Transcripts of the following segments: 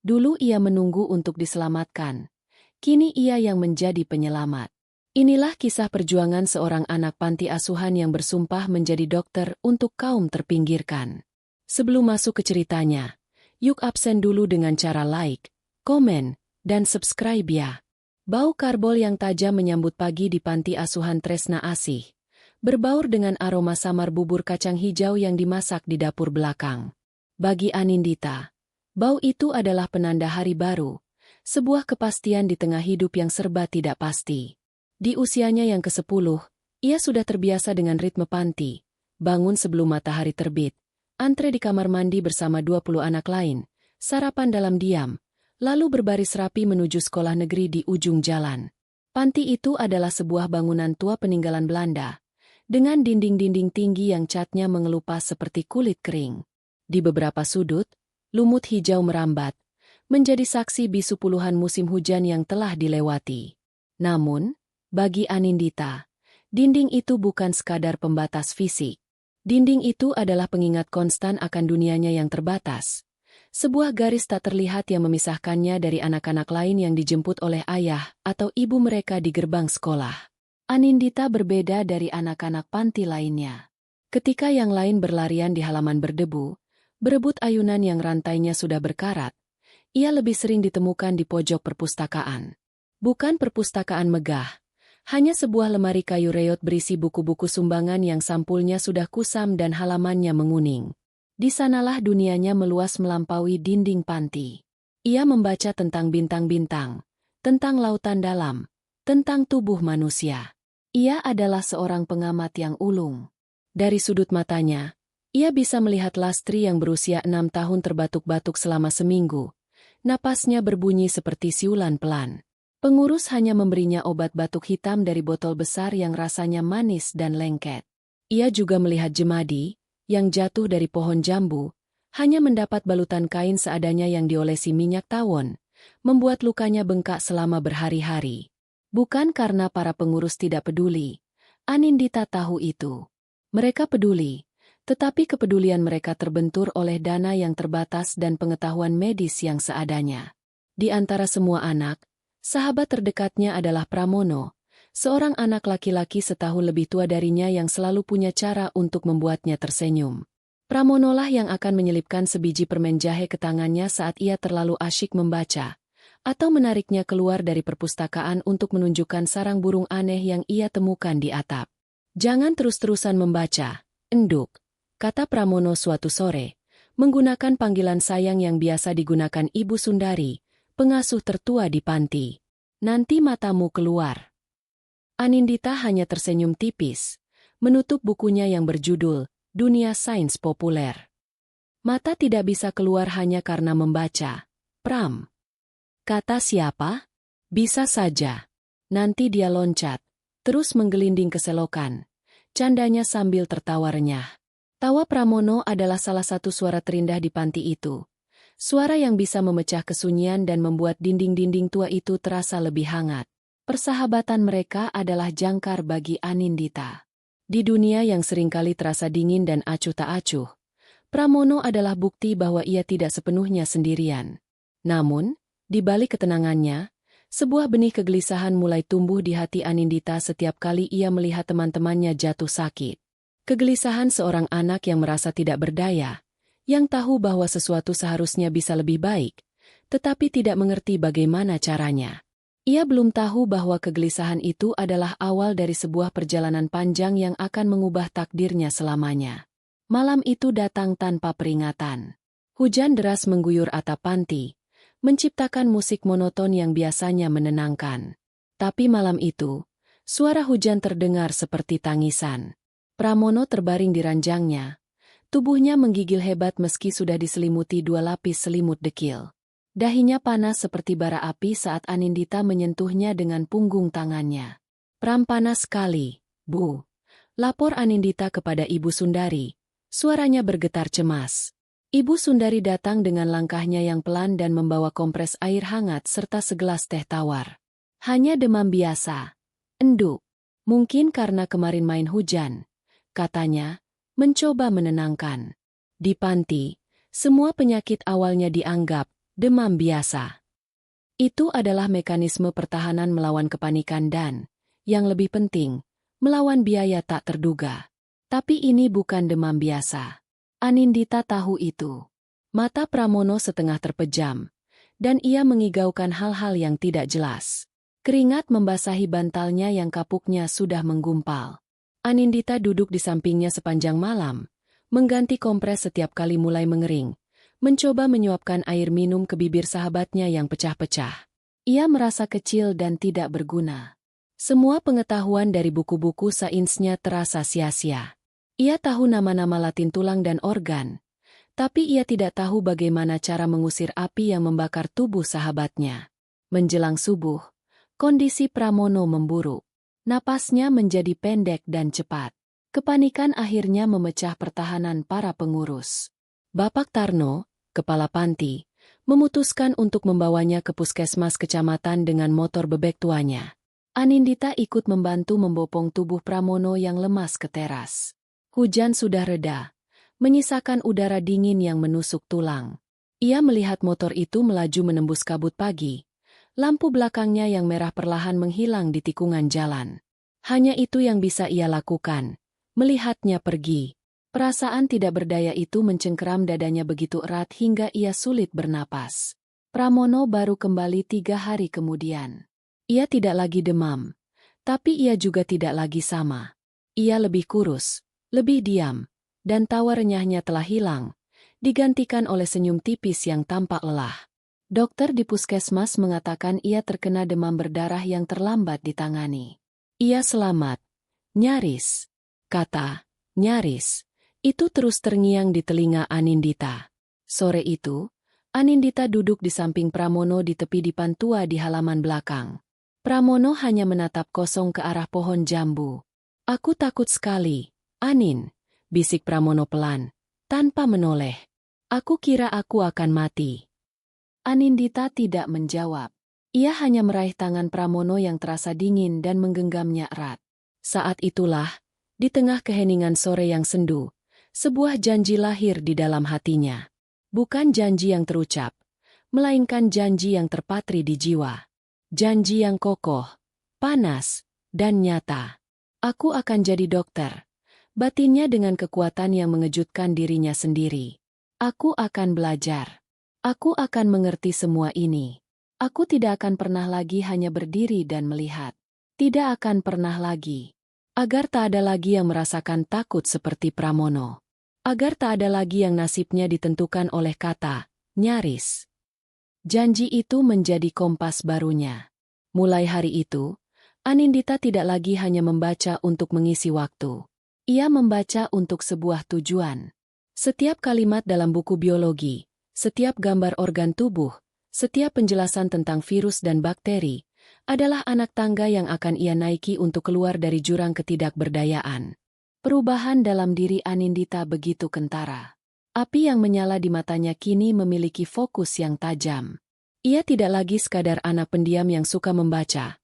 Dulu ia menunggu untuk diselamatkan. Kini ia yang menjadi penyelamat. Inilah kisah perjuangan seorang anak panti asuhan yang bersumpah menjadi dokter untuk kaum terpinggirkan. Sebelum masuk ke ceritanya, yuk absen dulu dengan cara like, komen, dan subscribe ya. Bau karbol yang tajam menyambut pagi di panti asuhan Tresna Asih, berbaur dengan aroma samar bubur kacang hijau yang dimasak di dapur belakang. Bagi Anindita, bau itu adalah penanda hari baru, sebuah kepastian di tengah hidup yang serba tidak pasti. Di usianya yang ke-10, ia sudah terbiasa dengan ritme panti, bangun sebelum matahari terbit, antre di kamar mandi bersama 20 anak lain, sarapan dalam diam, lalu berbaris rapi menuju sekolah negeri di ujung jalan. Panti itu adalah sebuah bangunan tua peninggalan Belanda, dengan dinding-dinding tinggi yang catnya mengelupas seperti kulit kering. Di beberapa sudut, lumut hijau merambat, menjadi saksi bisu puluhan musim hujan yang telah dilewati. Namun, bagi Anindita, dinding itu bukan sekadar pembatas fisik. Dinding itu adalah pengingat konstan akan dunianya yang terbatas. Sebuah garis tak terlihat yang memisahkannya dari anak-anak lain yang dijemput oleh ayah atau ibu mereka di gerbang sekolah. Anindita berbeda dari anak-anak panti lainnya. Ketika yang lain berlarian di halaman berdebu, berebut ayunan yang rantainya sudah berkarat, ia lebih sering ditemukan di pojok perpustakaan. Bukan perpustakaan megah, hanya sebuah lemari kayu reot berisi buku-buku sumbangan yang sampulnya sudah kusam dan halamannya menguning. Di sanalah dunianya meluas melampaui dinding panti. Ia membaca tentang bintang-bintang, tentang lautan dalam, tentang tubuh manusia. Ia adalah seorang pengamat yang ulung. Dari sudut matanya, ia bisa melihat Lastri yang berusia 6 tahun terbatuk-batuk selama seminggu. Napasnya berbunyi seperti siulan pelan. Pengurus hanya memberinya obat batuk hitam dari botol besar yang rasanya manis dan lengket. Ia juga melihat Jemadi, yang jatuh dari pohon jambu, hanya mendapat balutan kain seadanya yang diolesi minyak tawon, membuat lukanya bengkak selama berhari-hari. Bukan karena para pengurus tidak peduli, Anindita tahu itu. Mereka peduli. Tetapi kepedulian mereka terbentur oleh dana yang terbatas dan pengetahuan medis yang seadanya. Di antara semua anak, sahabat terdekatnya adalah Pramono, seorang anak laki-laki setahun lebih tua darinya yang selalu punya cara untuk membuatnya tersenyum. Pramonolah yang akan menyelipkan sebiji permen jahe ke tangannya saat ia terlalu asyik membaca, atau menariknya keluar dari perpustakaan untuk menunjukkan sarang burung aneh yang ia temukan di atap. Jangan terus-terusan membaca, Enduk, kata Pramono suatu sore, menggunakan panggilan sayang yang biasa digunakan Ibu Sundari, pengasuh tertua di panti. Nanti matamu keluar. Anindita hanya tersenyum tipis, menutup bukunya yang berjudul Dunia Sains Populer. Mata tidak bisa keluar hanya karena membaca. Pram. Kata siapa? Bisa saja. Nanti dia loncat, terus menggelinding ke selokan. Candanya sambil tertawa renyah. Tawa Pramono adalah salah satu suara terindah di panti itu. Suara yang bisa memecah kesunyian dan membuat dinding-dinding tua itu terasa lebih hangat. Persahabatan mereka adalah jangkar bagi Anindita. Di dunia yang seringkali terasa dingin dan acuh tak acuh, Pramono adalah bukti bahwa ia tidak sepenuhnya sendirian. Namun, di balik ketenangannya, sebuah benih kegelisahan mulai tumbuh di hati Anindita setiap kali ia melihat teman-temannya jatuh sakit. Kegelisahan seorang anak yang merasa tidak berdaya, yang tahu bahwa sesuatu seharusnya bisa lebih baik, tetapi tidak mengerti bagaimana caranya. Ia belum tahu bahwa kegelisahan itu adalah awal dari sebuah perjalanan panjang yang akan mengubah takdirnya selamanya. Malam itu datang tanpa peringatan. Hujan deras mengguyur atap panti, menciptakan musik monoton yang biasanya menenangkan. Tapi malam itu, suara hujan terdengar seperti tangisan. Pramono terbaring di ranjangnya. Tubuhnya menggigil hebat meski sudah diselimuti 2 lapis selimut dekil. Dahinya panas seperti bara api saat Anindita menyentuhnya dengan punggung tangannya. Pram panas sekali, Bu. Lapor Anindita kepada Ibu Sundari. Suaranya bergetar cemas. Ibu Sundari datang dengan langkahnya yang pelan dan membawa kompres air hangat serta segelas teh tawar. Hanya demam biasa. Enduk. Mungkin karena kemarin main hujan, katanya, mencoba menenangkan. Di panti, semua penyakit awalnya dianggap demam biasa. Itu adalah mekanisme pertahanan melawan kepanikan dan, yang lebih penting, melawan biaya tak terduga. Tapi ini bukan demam biasa. Anindita tahu itu. Mata Pramono setengah terpejam, dan ia mengigaukan hal-hal yang tidak jelas. Keringat membasahi bantalnya yang kapuknya sudah menggumpal. Anindita duduk di sampingnya sepanjang malam, mengganti kompres setiap kali mulai mengering, mencoba menyuapkan air minum ke bibir sahabatnya yang pecah-pecah. Ia merasa kecil dan tidak berguna. Semua pengetahuan dari buku-buku sainsnya terasa sia-sia. Ia tahu nama-nama Latin tulang dan organ, tapi ia tidak tahu bagaimana cara mengusir api yang membakar tubuh sahabatnya. Menjelang subuh, kondisi Pramono memburuk. Napasnya menjadi pendek dan cepat. Kepanikan akhirnya memecah pertahanan para pengurus. Bapak Tarno, kepala panti, memutuskan untuk membawanya ke puskesmas kecamatan dengan motor bebek tuanya. Anindita ikut membantu membopong tubuh Pramono yang lemas ke teras. Hujan sudah reda, menyisakan udara dingin yang menusuk tulang. Ia melihat motor itu melaju menembus kabut pagi. Lampu belakangnya yang merah perlahan menghilang di tikungan jalan. Hanya itu yang bisa ia lakukan, melihatnya pergi. Perasaan tidak berdaya itu mencengkeram dadanya begitu erat hingga ia sulit bernapas. Pramono baru kembali 3 hari kemudian. Ia tidak lagi demam, tapi ia juga tidak lagi sama. Ia lebih kurus, lebih diam, dan tawa renyahnya telah hilang, digantikan oleh senyum tipis yang tampak lelah. Dokter di puskesmas mengatakan ia terkena demam berdarah yang terlambat ditangani. Ia selamat. Nyaris. Kata, nyaris. Itu terus terngiang di telinga Anindita. Sore itu, Anindita duduk di samping Pramono di tepi dipan tua di halaman belakang. Pramono hanya menatap kosong ke arah pohon jambu. Aku takut sekali, Anin, bisik Pramono pelan, tanpa menoleh. Aku kira aku akan mati. Anindita tidak menjawab. Ia hanya meraih tangan Pramono yang terasa dingin dan menggenggamnya erat. Saat itulah, di tengah keheningan sore yang sendu, sebuah janji lahir di dalam hatinya. Bukan janji yang terucap, melainkan janji yang terpatri di jiwa. Janji yang kokoh, panas, dan nyata. Aku akan jadi dokter. Batinnya dengan kekuatan yang mengejutkan dirinya sendiri. Aku akan belajar. Aku akan mengerti semua ini. Aku tidak akan pernah lagi hanya berdiri dan melihat. Tidak akan pernah lagi. Agar tak ada lagi yang merasakan takut seperti Pramono. Agar tak ada lagi yang nasibnya ditentukan oleh kata, nyaris. Janji itu menjadi kompas barunya. Mulai hari itu, Anindita tidak lagi hanya membaca untuk mengisi waktu. Ia membaca untuk sebuah tujuan. Setiap kalimat dalam buku biologi, setiap gambar organ tubuh, setiap penjelasan tentang virus dan bakteri, adalah anak tangga yang akan ia naiki untuk keluar dari jurang ketidakberdayaan. Perubahan dalam diri Anindita begitu kentara. Api yang menyala di matanya kini memiliki fokus yang tajam. Ia tidak lagi sekadar anak pendiam yang suka membaca.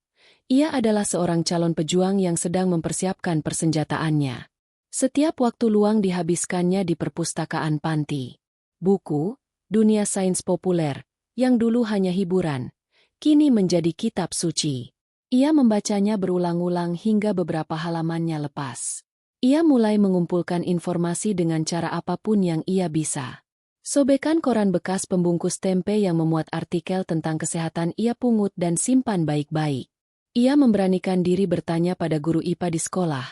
Ia adalah seorang calon pejuang yang sedang mempersiapkan persenjataannya. Setiap waktu luang dihabiskannya di perpustakaan panti. Buku, dunia sains populer, yang dulu hanya hiburan, kini menjadi kitab suci. Ia membacanya berulang-ulang hingga beberapa halamannya lepas. Ia mulai mengumpulkan informasi dengan cara apapun yang ia bisa. Sobekan koran bekas pembungkus tempe yang memuat artikel tentang kesehatan ia pungut dan simpan baik-baik. Ia memberanikan diri bertanya pada guru IPA di sekolah.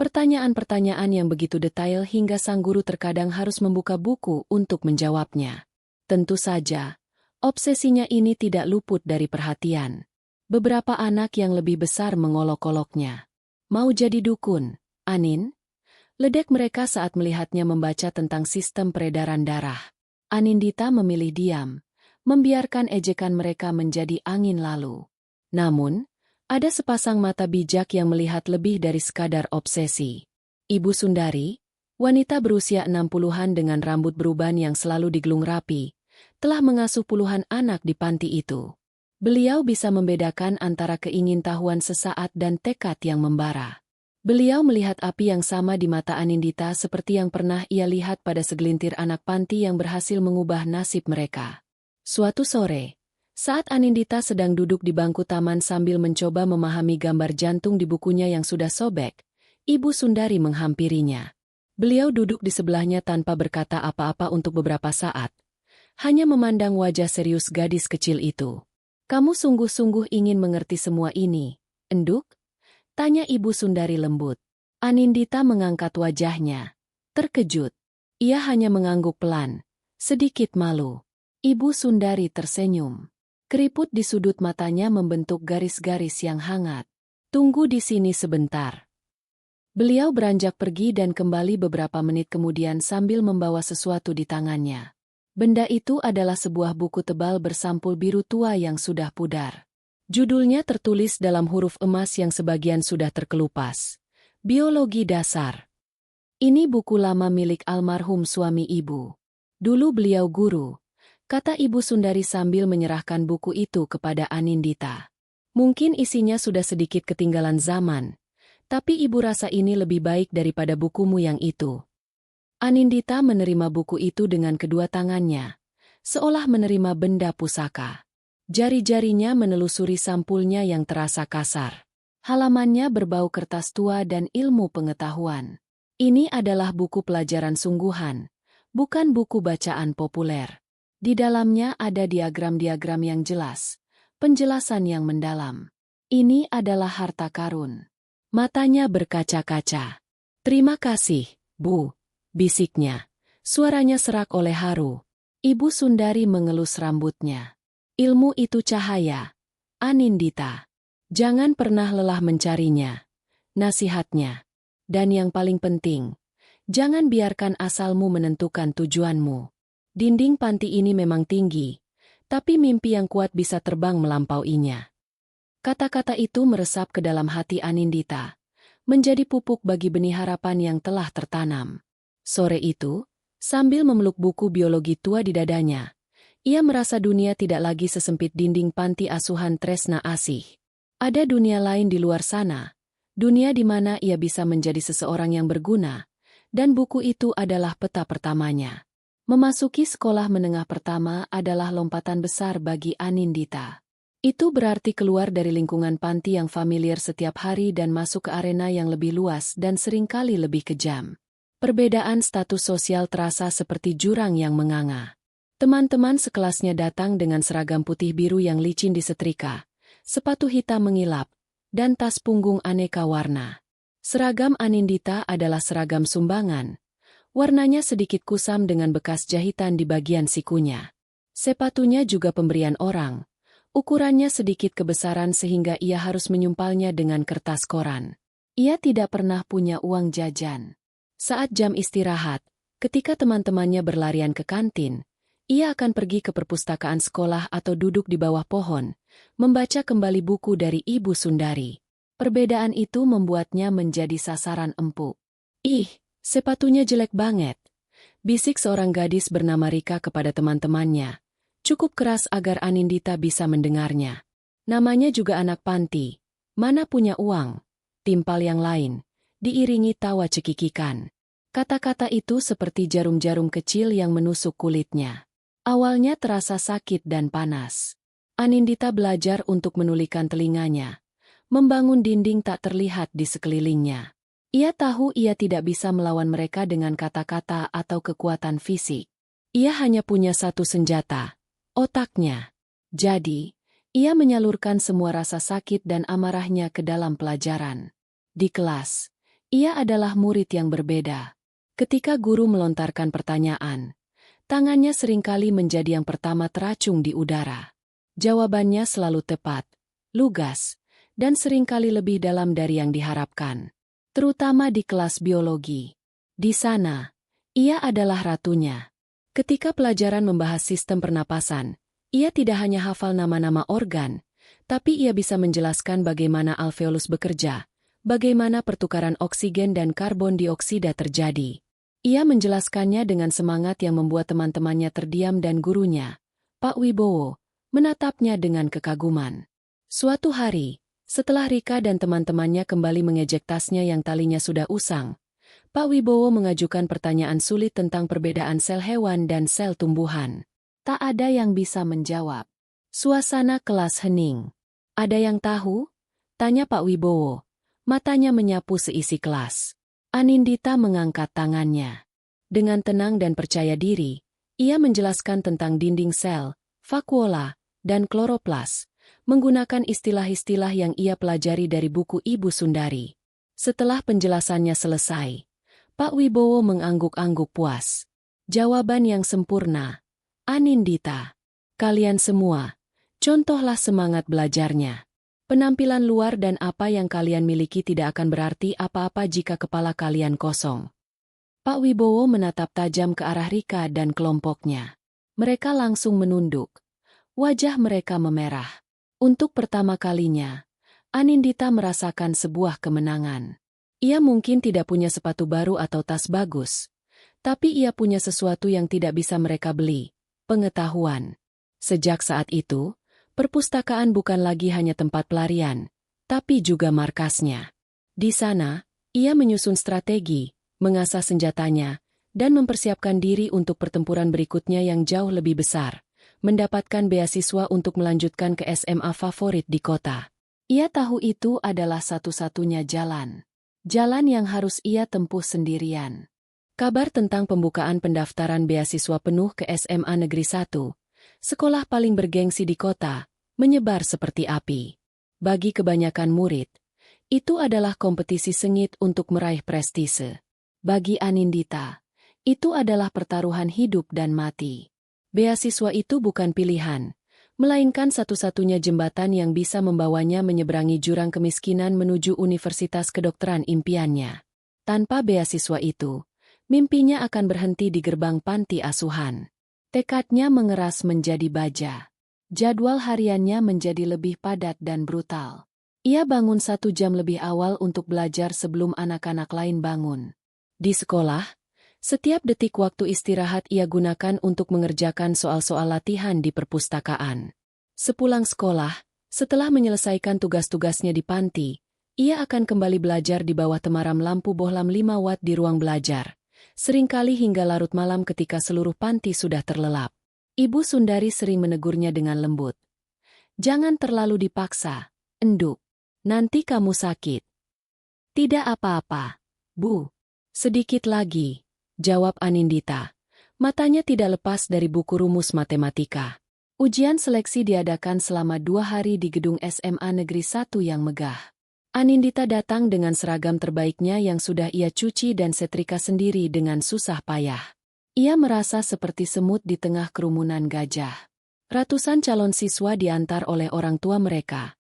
Pertanyaan-pertanyaan yang begitu detail hingga sang guru terkadang harus membuka buku untuk menjawabnya. Tentu saja, obsesinya ini tidak luput dari perhatian. Beberapa anak yang lebih besar mengolok-oloknya. Mau jadi dukun, Anin? Ledek mereka saat melihatnya membaca tentang sistem peredaran darah. Anindita memilih diam, membiarkan ejekan mereka menjadi angin lalu. Namun, ada sepasang mata bijak yang melihat lebih dari sekadar obsesi. Ibu Sundari, wanita berusia 60-an dengan rambut beruban yang selalu digelung rapi, telah mengasuh puluhan anak di panti itu. Beliau bisa membedakan antara keingintahuan sesaat dan tekad yang membara. Beliau melihat api yang sama di mata Anindita seperti yang pernah ia lihat pada segelintir anak panti yang berhasil mengubah nasib mereka. Suatu sore, saat Anindita sedang duduk di bangku taman sambil mencoba memahami gambar jantung di bukunya yang sudah sobek, Ibu Sundari menghampirinya. Beliau duduk di sebelahnya tanpa berkata apa-apa untuk beberapa saat, hanya memandang wajah serius gadis kecil itu. "Kamu sungguh-sungguh ingin mengerti semua ini, Enduk?" tanya Ibu Sundari lembut. Anindita mengangkat wajahnya, terkejut. Ia hanya mengangguk pelan, sedikit malu. Ibu Sundari tersenyum. Keriput di sudut matanya membentuk garis-garis yang hangat. "Tunggu di sini sebentar." Beliau beranjak pergi dan kembali beberapa menit kemudian sambil membawa sesuatu di tangannya. Benda itu adalah sebuah buku tebal bersampul biru tua yang sudah pudar. Judulnya tertulis dalam huruf emas yang sebagian sudah terkelupas. Biologi Dasar. Ini buku lama milik almarhum suami ibu. Dulu beliau guru, kata Ibu Sundari sambil menyerahkan buku itu kepada Anindita. Mungkin isinya sudah sedikit ketinggalan zaman, tapi ibu rasa ini lebih baik daripada bukumu yang itu. Anindita menerima buku itu dengan kedua tangannya, seolah menerima benda pusaka. Jari-jarinya menelusuri sampulnya yang terasa kasar. Halamannya berbau kertas tua dan ilmu pengetahuan. Ini adalah buku pelajaran sungguhan, bukan buku bacaan populer. Di dalamnya ada diagram-diagram yang jelas, penjelasan yang mendalam. Ini adalah harta karun. Matanya berkaca-kaca. "Terima kasih, Bu," bisiknya. Suaranya serak oleh haru. Ibu Sundari mengelus rambutnya. "Ilmu itu cahaya, Anindita. Jangan pernah lelah mencarinya." Nasihatnya. "Dan yang paling penting, jangan biarkan asalmu menentukan tujuanmu. Dinding panti ini memang tinggi, tapi mimpi yang kuat bisa terbang melampauinya." Kata-kata itu meresap ke dalam hati Anindita, menjadi pupuk bagi benih harapan yang telah tertanam. Sore itu, sambil memeluk buku biologi tua di dadanya, ia merasa dunia tidak lagi sesempit dinding panti asuhan Tresna Asih. Ada dunia lain di luar sana, dunia di mana ia bisa menjadi seseorang yang berguna, dan buku itu adalah peta pertamanya. Memasuki sekolah menengah pertama adalah lompatan besar bagi Anindita. Itu berarti keluar dari lingkungan panti yang familiar setiap hari dan masuk ke arena yang lebih luas dan seringkali lebih kejam. Perbedaan status sosial terasa seperti jurang yang menganga. Teman-teman sekelasnya datang dengan seragam putih biru yang licin disetrika, sepatu hitam mengilap, dan tas punggung aneka warna. Seragam Anindita adalah seragam sumbangan. Warnanya sedikit kusam dengan bekas jahitan di bagian sikunya. Sepatunya juga pemberian orang. Ukurannya sedikit kebesaran sehingga ia harus menyumpalnya dengan kertas koran. Ia tidak pernah punya uang jajan. Saat jam istirahat, ketika teman-temannya berlarian ke kantin, ia akan pergi ke perpustakaan sekolah atau duduk di bawah pohon, membaca kembali buku dari Ibu Sundari. Perbedaan itu membuatnya menjadi sasaran empuk. "Ih, sepatunya jelek banget," bisik seorang gadis bernama Rika kepada teman-temannya. Cukup keras agar Anindita bisa mendengarnya. Namanya juga anak panti. Mana punya uang? Timpal yang lain, diiringi tawa cekikikan. Kata-kata itu seperti jarum-jarum kecil yang menusuk kulitnya. Awalnya terasa sakit dan panas. Anindita belajar untuk menulikan telinganya, membangun dinding tak terlihat di sekelilingnya. Ia tahu ia tidak bisa melawan mereka dengan kata-kata atau kekuatan fisik. Ia hanya punya satu senjata, otaknya. Jadi, ia menyalurkan semua rasa sakit dan amarahnya ke dalam pelajaran. Di kelas, ia adalah murid yang berbeda. Ketika guru melontarkan pertanyaan, tangannya seringkali menjadi yang pertama teracung di udara. Jawabannya selalu tepat, lugas, dan seringkali lebih dalam dari yang diharapkan. Terutama di kelas biologi. Di sana, ia adalah ratunya. Ketika pelajaran membahas sistem pernapasan, ia tidak hanya hafal nama-nama organ, tapi ia bisa menjelaskan bagaimana alveolus bekerja, bagaimana pertukaran oksigen dan karbon dioksida terjadi. Ia menjelaskannya dengan semangat yang membuat teman-temannya terdiam dan gurunya, Pak Wibowo, menatapnya dengan kekaguman. Suatu hari, setelah Rika dan teman-temannya kembali mengejek tasnya yang talinya sudah usang, Pak Wibowo mengajukan pertanyaan sulit tentang perbedaan sel hewan dan sel tumbuhan. Tak ada yang bisa menjawab. Suasana kelas hening. Ada yang tahu? Tanya Pak Wibowo. Matanya menyapu seisi kelas. Anindita mengangkat tangannya. Dengan tenang dan percaya diri, ia menjelaskan tentang dinding sel, vakuola, dan kloroplas, menggunakan istilah-istilah yang ia pelajari dari buku Ibu Sundari. Setelah penjelasannya selesai, Pak Wibowo mengangguk-angguk puas. Jawaban yang sempurna. Anindita. Kalian semua, contohlah semangat belajarnya. Penampilan luar dan apa yang kalian miliki tidak akan berarti apa-apa jika kepala kalian kosong. Pak Wibowo menatap tajam ke arah Rika dan kelompoknya. Mereka langsung menunduk. Wajah mereka memerah. Untuk pertama kalinya, Anindita merasakan sebuah kemenangan. Ia mungkin tidak punya sepatu baru atau tas bagus, tapi ia punya sesuatu yang tidak bisa mereka beli, pengetahuan. Sejak saat itu, perpustakaan bukan lagi hanya tempat pelarian, tapi juga markasnya. Di sana, ia menyusun strategi, mengasah senjatanya, dan mempersiapkan diri untuk pertempuran berikutnya yang jauh lebih besar, mendapatkan beasiswa untuk melanjutkan ke SMA favorit di kota. Ia tahu itu adalah satu-satunya jalan. Jalan yang harus ia tempuh sendirian. Kabar tentang pembukaan pendaftaran beasiswa penuh ke SMA Negeri 1, sekolah paling bergengsi di kota, menyebar seperti api. Bagi kebanyakan murid, itu adalah kompetisi sengit untuk meraih prestise. Bagi Anindita, itu adalah pertaruhan hidup dan mati. Beasiswa itu bukan pilihan, melainkan satu-satunya jembatan yang bisa membawanya menyeberangi jurang kemiskinan menuju universitas kedokteran impiannya. Tanpa beasiswa itu, mimpinya akan berhenti di gerbang panti asuhan. Tekadnya mengeras menjadi baja. Jadwal hariannya menjadi lebih padat dan brutal. Ia bangun 1 jam lebih awal untuk belajar sebelum anak-anak lain bangun. Di sekolah, setiap detik waktu istirahat ia gunakan untuk mengerjakan soal-soal latihan di perpustakaan. Sepulang sekolah, setelah menyelesaikan tugas-tugasnya di panti, ia akan kembali belajar di bawah temaram lampu bohlam 5 watt di ruang belajar, seringkali hingga larut malam ketika seluruh panti sudah terlelap. Ibu Sundari sering menegurnya dengan lembut. Jangan terlalu dipaksa, Enduk. Nanti kamu sakit. Tidak apa-apa, Bu. Sedikit lagi, jawab Anindita. Matanya tidak lepas dari buku rumus matematika. Ujian seleksi diadakan selama 2 hari di gedung SMA Negeri 1 yang megah. Anindita datang dengan seragam terbaiknya yang sudah ia cuci dan setrika sendiri dengan susah payah. Ia merasa seperti semut di tengah kerumunan gajah. Ratusan calon siswa diantar oleh orang tua mereka.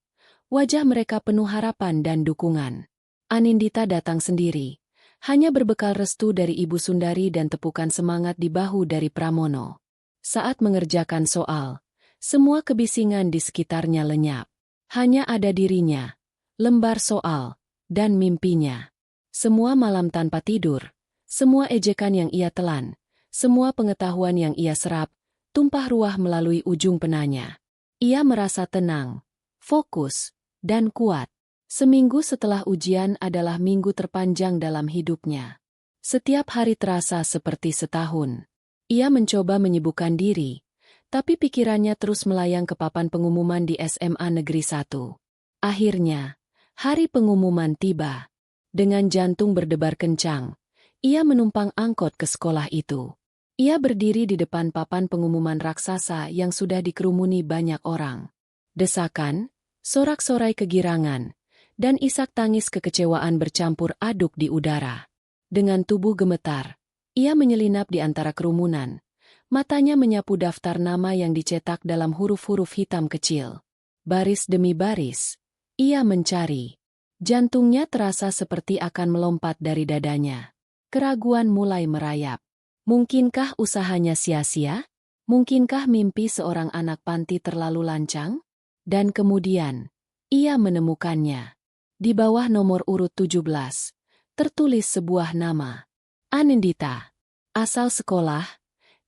Wajah mereka penuh harapan dan dukungan. Anindita datang sendiri, hanya berbekal restu dari Ibu Sundari dan tepukan semangat di bahu dari Pramono. Saat mengerjakan soal, semua kebisingan di sekitarnya lenyap. Hanya ada dirinya, lembar soal, dan mimpinya. Semua malam tanpa tidur, semua ejekan yang ia telan, semua pengetahuan yang ia serap, tumpah ruah melalui ujung penanya. Ia merasa tenang, fokus, dan kuat. Seminggu setelah ujian adalah minggu terpanjang dalam hidupnya. Setiap hari terasa seperti setahun. Ia mencoba menyibukkan diri, tapi pikirannya terus melayang ke papan pengumuman di SMA Negeri 1. Akhirnya, hari pengumuman tiba. Dengan jantung berdebar kencang, ia menumpang angkot ke sekolah itu. Ia berdiri di depan papan pengumuman raksasa yang sudah dikerumuni banyak orang. Desakan, sorak-sorai kegirangan, dan isak tangis kekecewaan bercampur aduk di udara. Dengan tubuh gemetar, ia menyelinap di antara kerumunan. Matanya menyapu daftar nama yang dicetak dalam huruf-huruf hitam kecil. Baris demi baris, ia mencari. Jantungnya terasa seperti akan melompat dari dadanya. Keraguan mulai merayap. Mungkinkah usahanya sia-sia? Mungkinkah mimpi seorang anak panti terlalu lancang? Dan kemudian, ia menemukannya. Di bawah nomor urut 17, tertulis sebuah nama. Anindita. Asal sekolah,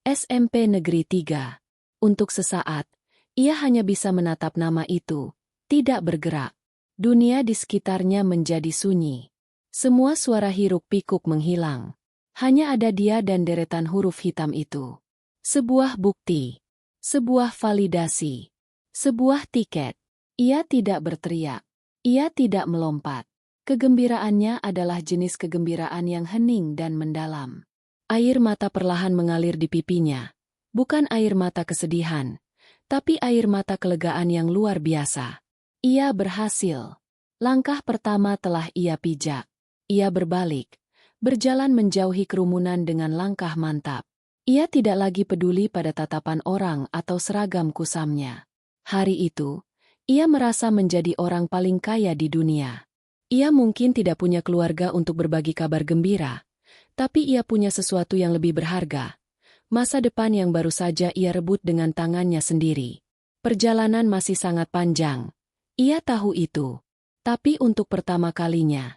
SMP Negeri 3. Untuk sesaat, ia hanya bisa menatap nama itu, tidak bergerak. Dunia di sekitarnya menjadi sunyi. Semua suara hiruk-pikuk menghilang. Hanya ada dia dan deretan huruf hitam itu. Sebuah bukti. Sebuah validasi. Sebuah tiket. Ia tidak berteriak. Ia tidak melompat. Kegembiraannya adalah jenis kegembiraan yang hening dan mendalam. Air mata perlahan mengalir di pipinya. Bukan air mata kesedihan, tapi air mata kelegaan yang luar biasa. Ia berhasil. Langkah pertama telah ia pijak. Ia berbalik, berjalan menjauhi kerumunan dengan langkah mantap. Ia tidak lagi peduli pada tatapan orang atau seragam kusamnya. Hari itu, ia merasa menjadi orang paling kaya di dunia. Ia mungkin tidak punya keluarga untuk berbagi kabar gembira, tapi ia punya sesuatu yang lebih berharga. Masa depan yang baru saja ia rebut dengan tangannya sendiri. Perjalanan masih sangat panjang. Ia tahu itu. Tapi untuk pertama kalinya,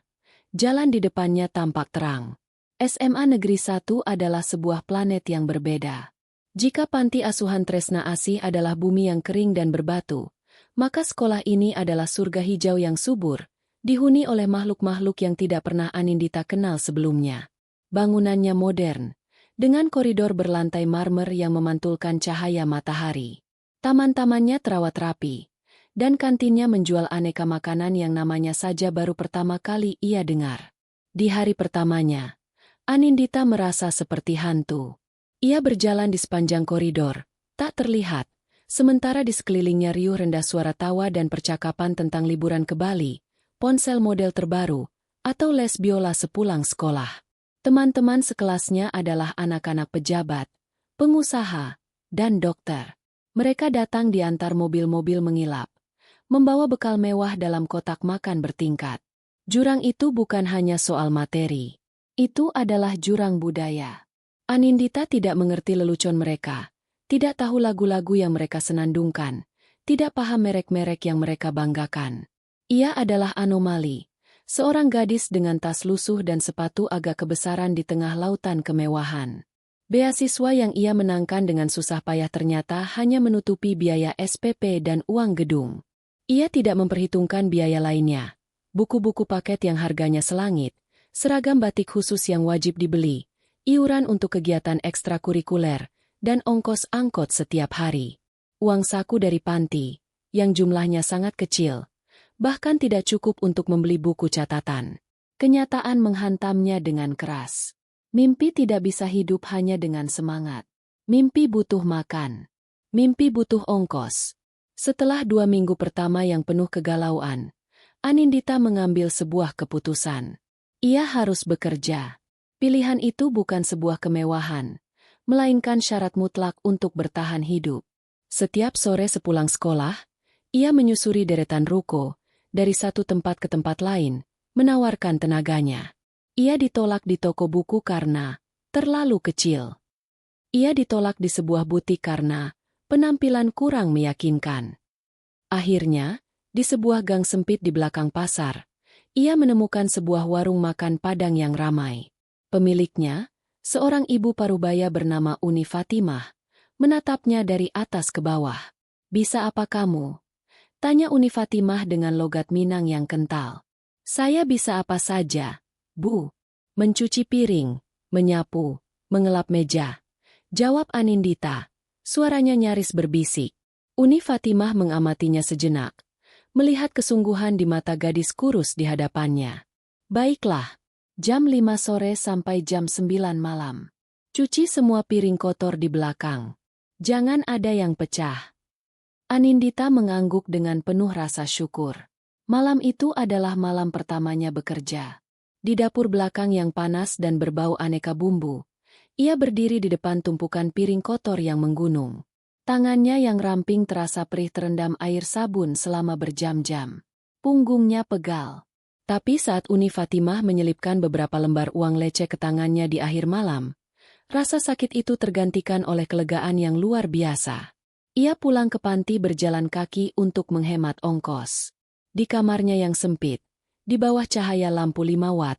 jalan di depannya tampak terang. SMA Negeri 1 adalah sebuah planet yang berbeda. Jika panti asuhan Tresna Asih adalah bumi yang kering dan berbatu, maka sekolah ini adalah surga hijau yang subur, dihuni oleh makhluk-makhluk yang tidak pernah Anindita kenal sebelumnya. Bangunannya modern, dengan koridor berlantai marmer yang memantulkan cahaya matahari. Taman-tamannya terawat rapi, dan kantinnya menjual aneka makanan yang namanya saja baru pertama kali ia dengar. Di hari pertamanya, Anindita merasa seperti hantu. Ia berjalan di sepanjang koridor, tak terlihat, sementara di sekelilingnya riuh rendah suara tawa dan percakapan tentang liburan ke Bali, ponsel model terbaru, atau les biola sepulang sekolah. Teman-teman sekelasnya adalah anak-anak pejabat, pengusaha, dan dokter. Mereka datang di antar mobil-mobil mengilap, membawa bekal mewah dalam kotak makan bertingkat. Jurang itu bukan hanya soal materi. Itu adalah jurang budaya. Anindita tidak mengerti lelucon mereka, tidak tahu lagu-lagu yang mereka senandungkan, tidak paham merek-merek yang mereka banggakan. Ia adalah anomali, seorang gadis dengan tas lusuh dan sepatu agak kebesaran di tengah lautan kemewahan. Beasiswa yang ia menangkan dengan susah payah ternyata hanya menutupi biaya SPP dan uang gedung. Ia tidak memperhitungkan biaya lainnya. Buku-buku paket yang harganya selangit, seragam batik khusus yang wajib dibeli, iuran untuk kegiatan ekstrakurikuler, dan ongkos angkot setiap hari. Uang saku dari panti, yang jumlahnya sangat kecil, bahkan tidak cukup untuk membeli buku catatan. Kenyataan menghantamnya dengan keras. Mimpi tidak bisa hidup hanya dengan semangat. Mimpi butuh makan. Mimpi butuh ongkos. Setelah 2 minggu pertama yang penuh kegalauan, Anindita mengambil sebuah keputusan. Ia harus bekerja. Pilihan itu bukan sebuah kemewahan, melainkan syarat mutlak untuk bertahan hidup. Setiap sore sepulang sekolah, ia menyusuri deretan ruko, dari satu tempat ke tempat lain, menawarkan tenaganya. Ia ditolak di toko buku karena terlalu kecil. Ia ditolak di sebuah butik karena penampilan kurang meyakinkan. Akhirnya, di sebuah gang sempit di belakang pasar, ia menemukan sebuah warung makan Padang yang ramai. Pemiliknya, seorang ibu parubaya bernama Uni Fatimah, menatapnya dari atas ke bawah. "Bisa apa kamu?" tanya Uni Fatimah dengan logat Minang yang kental. "Saya bisa apa saja, Bu." "Mencuci piring, menyapu, mengelap meja," jawab Anindita. Suaranya nyaris berbisik. Uni Fatimah mengamatinya sejenak, melihat kesungguhan di mata gadis kurus di hadapannya. "Baiklah, jam 5 sore sampai jam 9 malam. Cuci semua piring kotor di belakang. Jangan ada yang pecah." Anindita mengangguk dengan penuh rasa syukur. Malam itu adalah malam pertamanya bekerja. Di dapur belakang yang panas dan berbau aneka bumbu, ia berdiri di depan tumpukan piring kotor yang menggunung. Tangannya yang ramping terasa perih terendam air sabun selama berjam-jam. Punggungnya pegal. Tapi saat Uni Fatimah menyelipkan beberapa lembar uang lece ke tangannya di akhir malam, rasa sakit itu tergantikan oleh kelegaan yang luar biasa. Ia pulang ke panti berjalan kaki untuk menghemat ongkos. Di kamarnya yang sempit, di bawah cahaya lampu 5 watt,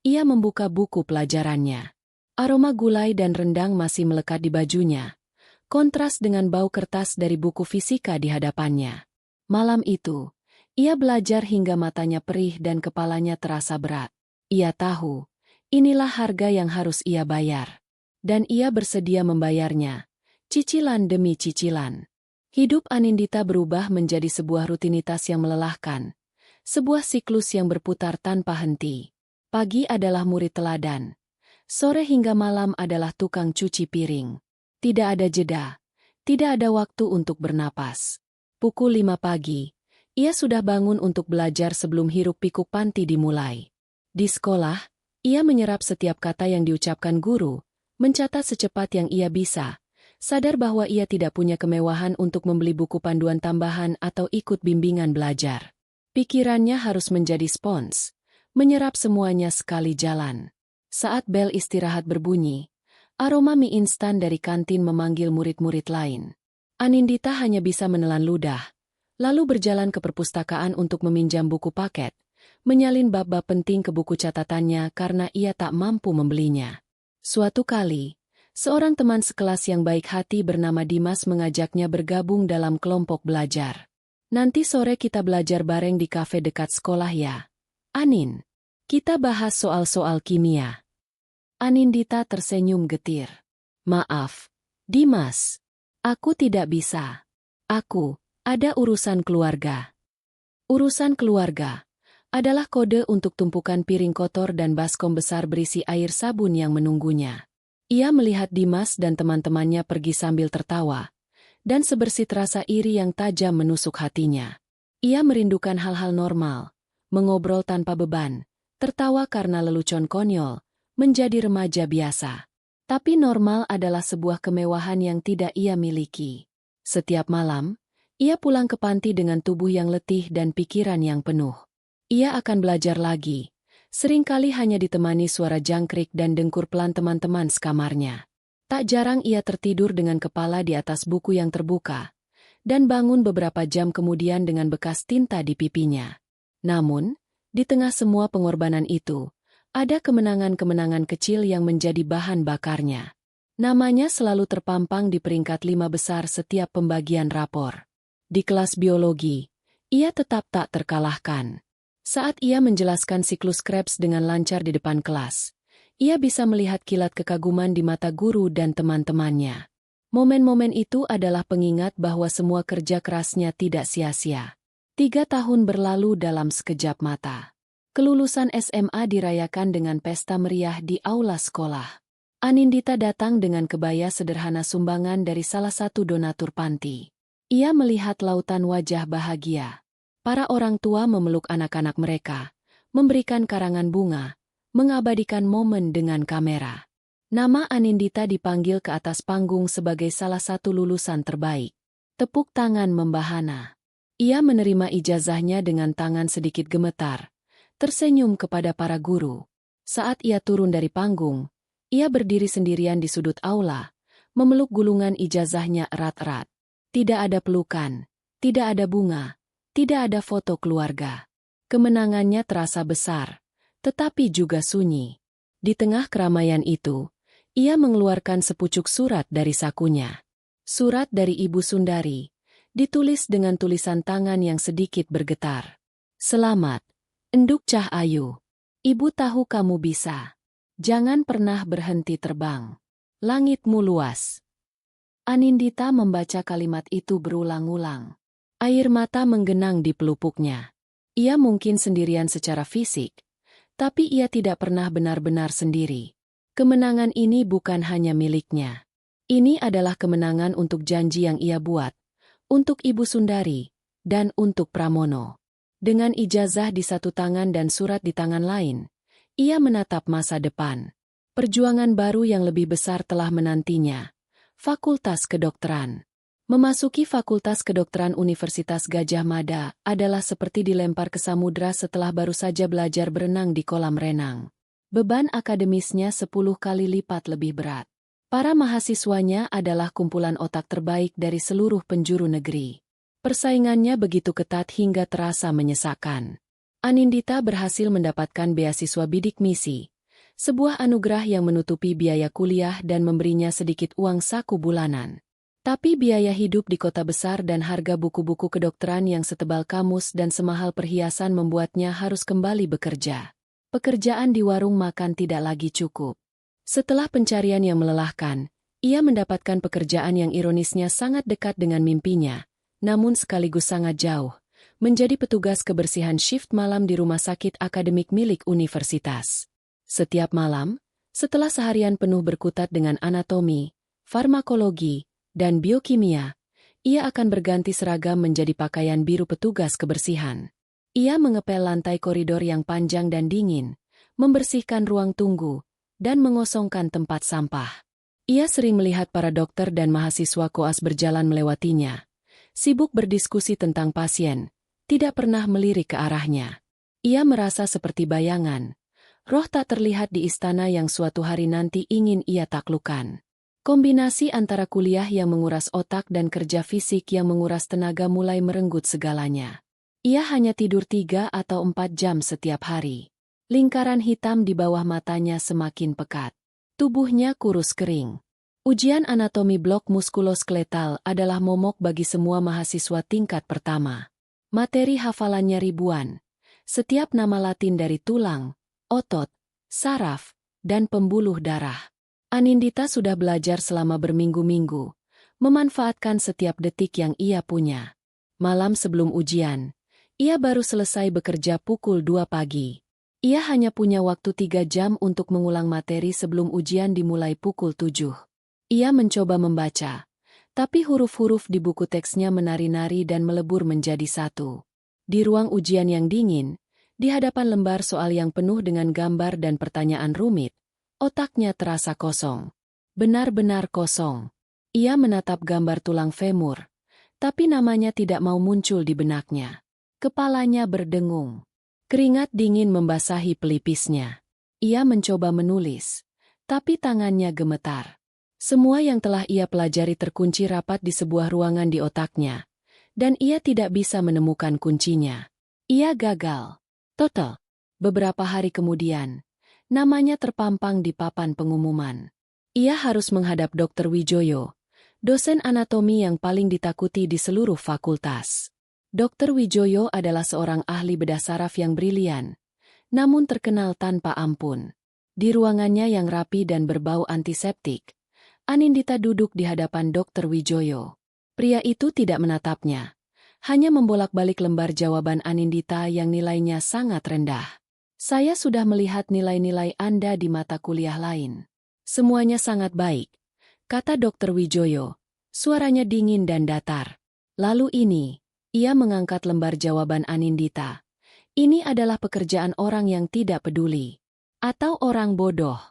ia membuka buku pelajarannya. Aroma gulai dan rendang masih melekat di bajunya, kontras dengan bau kertas dari buku fisika di hadapannya. Malam itu, ia belajar hingga matanya perih dan kepalanya terasa berat. Ia tahu, inilah harga yang harus ia bayar. Dan ia bersedia membayarnya, Cicilan demi cicilan. Hidup Anindita berubah menjadi sebuah rutinitas yang melelahkan. Sebuah siklus yang berputar tanpa henti. Pagi adalah murid teladan. Sore hingga malam adalah tukang cuci piring. Tidak ada jeda. Tidak ada waktu untuk bernapas. Pukul 5 pagi, ia sudah bangun untuk belajar sebelum hiruk-pikuk panti dimulai. Di sekolah, ia menyerap setiap kata yang diucapkan guru, mencatat secepat yang ia bisa, sadar bahwa ia tidak punya kemewahan untuk membeli buku panduan tambahan atau ikut bimbingan belajar. Pikirannya harus menjadi spons, menyerap semuanya sekali jalan. Saat bel istirahat berbunyi, aroma mie instan dari kantin memanggil murid-murid lain. Anindita hanya bisa menelan ludah, lalu berjalan ke perpustakaan untuk meminjam buku paket, menyalin bab-bab penting ke buku catatannya karena ia tak mampu membelinya. Suatu kali, seorang teman sekelas yang baik hati bernama Dimas mengajaknya bergabung dalam kelompok belajar. Nanti sore kita belajar bareng di kafe dekat sekolah ya, Anin. Kita bahas soal-soal kimia. Anindita tersenyum getir. Maaf, Dimas. Aku tidak bisa. Aku, ada urusan keluarga. Urusan keluarga adalah kode untuk tumpukan piring kotor dan baskom besar berisi air sabun yang menunggunya. Ia melihat Dimas dan teman-temannya pergi sambil tertawa, dan sebersit rasa iri yang tajam menusuk hatinya. Ia merindukan hal-hal normal, mengobrol tanpa beban, tertawa karena lelucon konyol, menjadi remaja biasa. Tapi normal adalah sebuah kemewahan yang tidak ia miliki. Setiap malam, ia pulang ke panti dengan tubuh yang letih dan pikiran yang penuh. Ia akan belajar lagi, seringkali hanya ditemani suara jangkrik dan dengkur pelan teman-teman sekamarnya. Tak jarang ia tertidur dengan kepala di atas buku yang terbuka, dan bangun beberapa jam kemudian dengan bekas tinta di pipinya. Namun, di tengah semua pengorbanan itu, ada kemenangan-kemenangan kecil yang menjadi bahan bakarnya. Namanya selalu terpampang di peringkat 5 besar setiap pembagian rapor. Di kelas biologi, ia tetap tak terkalahkan. Saat ia menjelaskan siklus Krebs dengan lancar di depan kelas, ia bisa melihat kilat kekaguman di mata guru dan teman-temannya. Momen-momen itu adalah pengingat bahwa semua kerja kerasnya tidak sia-sia. 3 tahun berlalu dalam sekejap mata. Kelulusan SMA dirayakan dengan pesta meriah di aula sekolah. Anindita datang dengan kebaya sederhana sumbangan dari salah satu donatur panti. Ia melihat lautan wajah bahagia. Para orang tua memeluk anak-anak mereka, memberikan karangan bunga, mengabadikan momen dengan kamera. Nama Anindita dipanggil ke atas panggung sebagai salah satu lulusan terbaik. Tepuk tangan membahana. Ia menerima ijazahnya dengan tangan sedikit gemetar, tersenyum kepada para guru. Saat ia turun dari panggung, ia berdiri sendirian di sudut aula, memeluk gulungan ijazahnya erat-erat. Tidak ada pelukan, tidak ada bunga, tidak ada foto keluarga. Kemenangannya terasa besar, tetapi juga sunyi. Di tengah keramaian itu, ia mengeluarkan sepucuk surat dari sakunya. Surat dari Ibu Sundari, ditulis dengan tulisan tangan yang sedikit bergetar. Selamat, Enduk Cah Ayu. Ibu tahu kamu bisa. Jangan pernah berhenti terbang. Langitmu luas. Anindita membaca kalimat itu berulang-ulang. Air mata menggenang di pelupuknya. Ia mungkin sendirian secara fisik, tapi ia tidak pernah benar-benar sendiri. Kemenangan ini bukan hanya miliknya. Ini adalah kemenangan untuk janji yang ia buat, untuk Ibu Sundari, dan untuk Pramono. Dengan ijazah di satu tangan dan surat di tangan lain, ia menatap masa depan. Perjuangan baru yang lebih besar telah menantinya. Fakultas Kedokteran. Memasuki Fakultas Kedokteran Universitas Gadjah Mada adalah seperti dilempar ke samudra setelah baru saja belajar berenang di kolam renang. Beban akademisnya 10 kali lipat lebih berat. Para mahasiswanya adalah kumpulan otak terbaik dari seluruh penjuru negeri. Persaingannya begitu ketat hingga terasa menyesakan. Anindita berhasil mendapatkan beasiswa bidik misi, sebuah anugerah yang menutupi biaya kuliah dan memberinya sedikit uang saku bulanan. Tapi biaya hidup di kota besar dan harga buku-buku kedokteran yang setebal kamus dan semahal perhiasan membuatnya harus kembali bekerja. Pekerjaan di warung makan tidak lagi cukup. Setelah pencarian yang melelahkan, Ia mendapatkan pekerjaan yang ironisnya sangat dekat dengan mimpinya, namun sekaligus sangat jauh, menjadi petugas kebersihan shift malam di rumah sakit akademik milik universitas. Setiap malam, setelah seharian penuh berkutat dengan anatomi, farmakologi, dan biokimia, ia akan berganti seragam menjadi pakaian biru petugas kebersihan. Ia mengepel lantai koridor yang panjang dan dingin, membersihkan ruang tunggu, dan mengosongkan tempat sampah. Ia sering melihat para dokter dan mahasiswa koas berjalan melewatinya, sibuk berdiskusi tentang pasien, tidak pernah melirik ke arahnya. Ia merasa seperti bayangan, roh tak terlihat di istana yang suatu hari nanti ingin ia taklukkan. Kombinasi antara kuliah yang menguras otak dan kerja fisik yang menguras tenaga mulai merenggut segalanya. Ia hanya tidur 3 atau 4 jam setiap hari. Lingkaran hitam di bawah matanya semakin pekat. Tubuhnya kurus kering. Ujian anatomi blok muskuloskeletal adalah momok bagi semua mahasiswa tingkat pertama. Materi hafalannya ribuan. Setiap nama Latin dari tulang, otot, saraf, dan pembuluh darah. Anindita sudah belajar selama berminggu-minggu, memanfaatkan setiap detik yang ia punya. Malam sebelum ujian, ia baru selesai bekerja pukul 2 pagi. Ia hanya punya waktu 3 jam untuk mengulang materi sebelum ujian dimulai pukul 7. Ia mencoba membaca, tapi huruf-huruf di buku teksnya menari-nari dan melebur menjadi satu. Di ruang ujian yang dingin, di hadapan lembar soal yang penuh dengan gambar dan pertanyaan rumit, otaknya terasa kosong. Benar-benar kosong. Ia menatap gambar tulang femur, tapi namanya tidak mau muncul di benaknya. Kepalanya berdengung. Keringat dingin membasahi pelipisnya. Ia mencoba menulis, tapi tangannya gemetar. Semua yang telah ia pelajari terkunci rapat di sebuah ruangan di otaknya, dan ia tidak bisa menemukan kuncinya. Ia gagal. Total. Beberapa hari kemudian, namanya terpampang di papan pengumuman. Ia harus menghadap Dr. Wijoyo, dosen anatomi yang paling ditakuti di seluruh fakultas. Dr. Wijoyo adalah seorang ahli bedah saraf yang brilian, namun terkenal tanpa ampun. Di ruangannya yang rapi dan berbau antiseptik, Anindita duduk di hadapan Dr. Wijoyo. Pria itu tidak menatapnya, hanya membolak-balik lembar jawaban Anindita yang nilainya sangat rendah. Saya sudah melihat nilai-nilai Anda di mata kuliah lain. Semuanya sangat baik, kata Dr. Wijoyo, suaranya dingin dan datar. Lalu ini, ia mengangkat lembar jawaban Anindita. Ini adalah pekerjaan orang yang tidak peduli. Atau orang bodoh.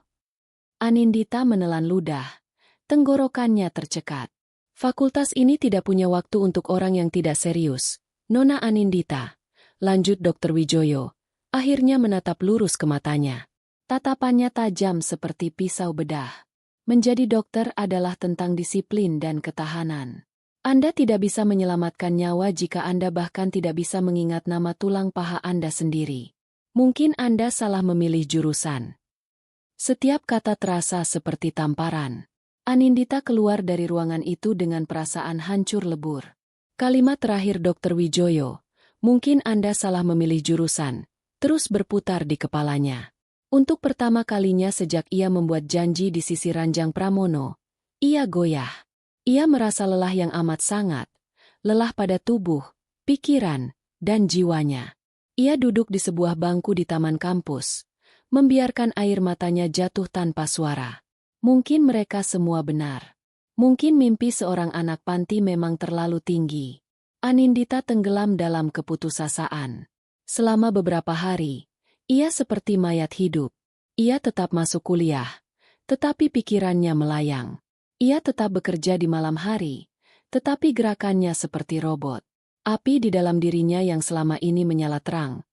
Anindita menelan ludah. Tenggorokannya tercekat. Fakultas ini tidak punya waktu untuk orang yang tidak serius. Nona Anindita. Lanjut Dr. Wijoyo. Akhirnya menatap lurus ke matanya. Tatapannya tajam seperti pisau bedah. Menjadi dokter adalah tentang disiplin dan ketahanan. Anda tidak bisa menyelamatkan nyawa jika Anda bahkan tidak bisa mengingat nama tulang paha Anda sendiri. Mungkin Anda salah memilih jurusan. Setiap kata terasa seperti tamparan. Anindita keluar dari ruangan itu dengan perasaan hancur lebur. Kalimat terakhir Dr. Wijoyo, mungkin Anda salah memilih jurusan, terus berputar di kepalanya. Untuk pertama kalinya sejak ia membuat janji di sisi ranjang Pramono, ia goyah. Ia merasa lelah yang amat sangat, lelah pada tubuh, pikiran, dan jiwanya. Ia duduk di sebuah bangku di taman kampus, membiarkan air matanya jatuh tanpa suara. Mungkin mereka semua benar. Mungkin mimpi seorang anak panti memang terlalu tinggi. Anindita tenggelam dalam keputusasaan. Selama beberapa hari, ia seperti mayat hidup. Ia tetap masuk kuliah, tetapi pikirannya melayang. Ia tetap bekerja di malam hari, tetapi gerakannya seperti robot. Api di dalam dirinya yang selama ini menyala terang,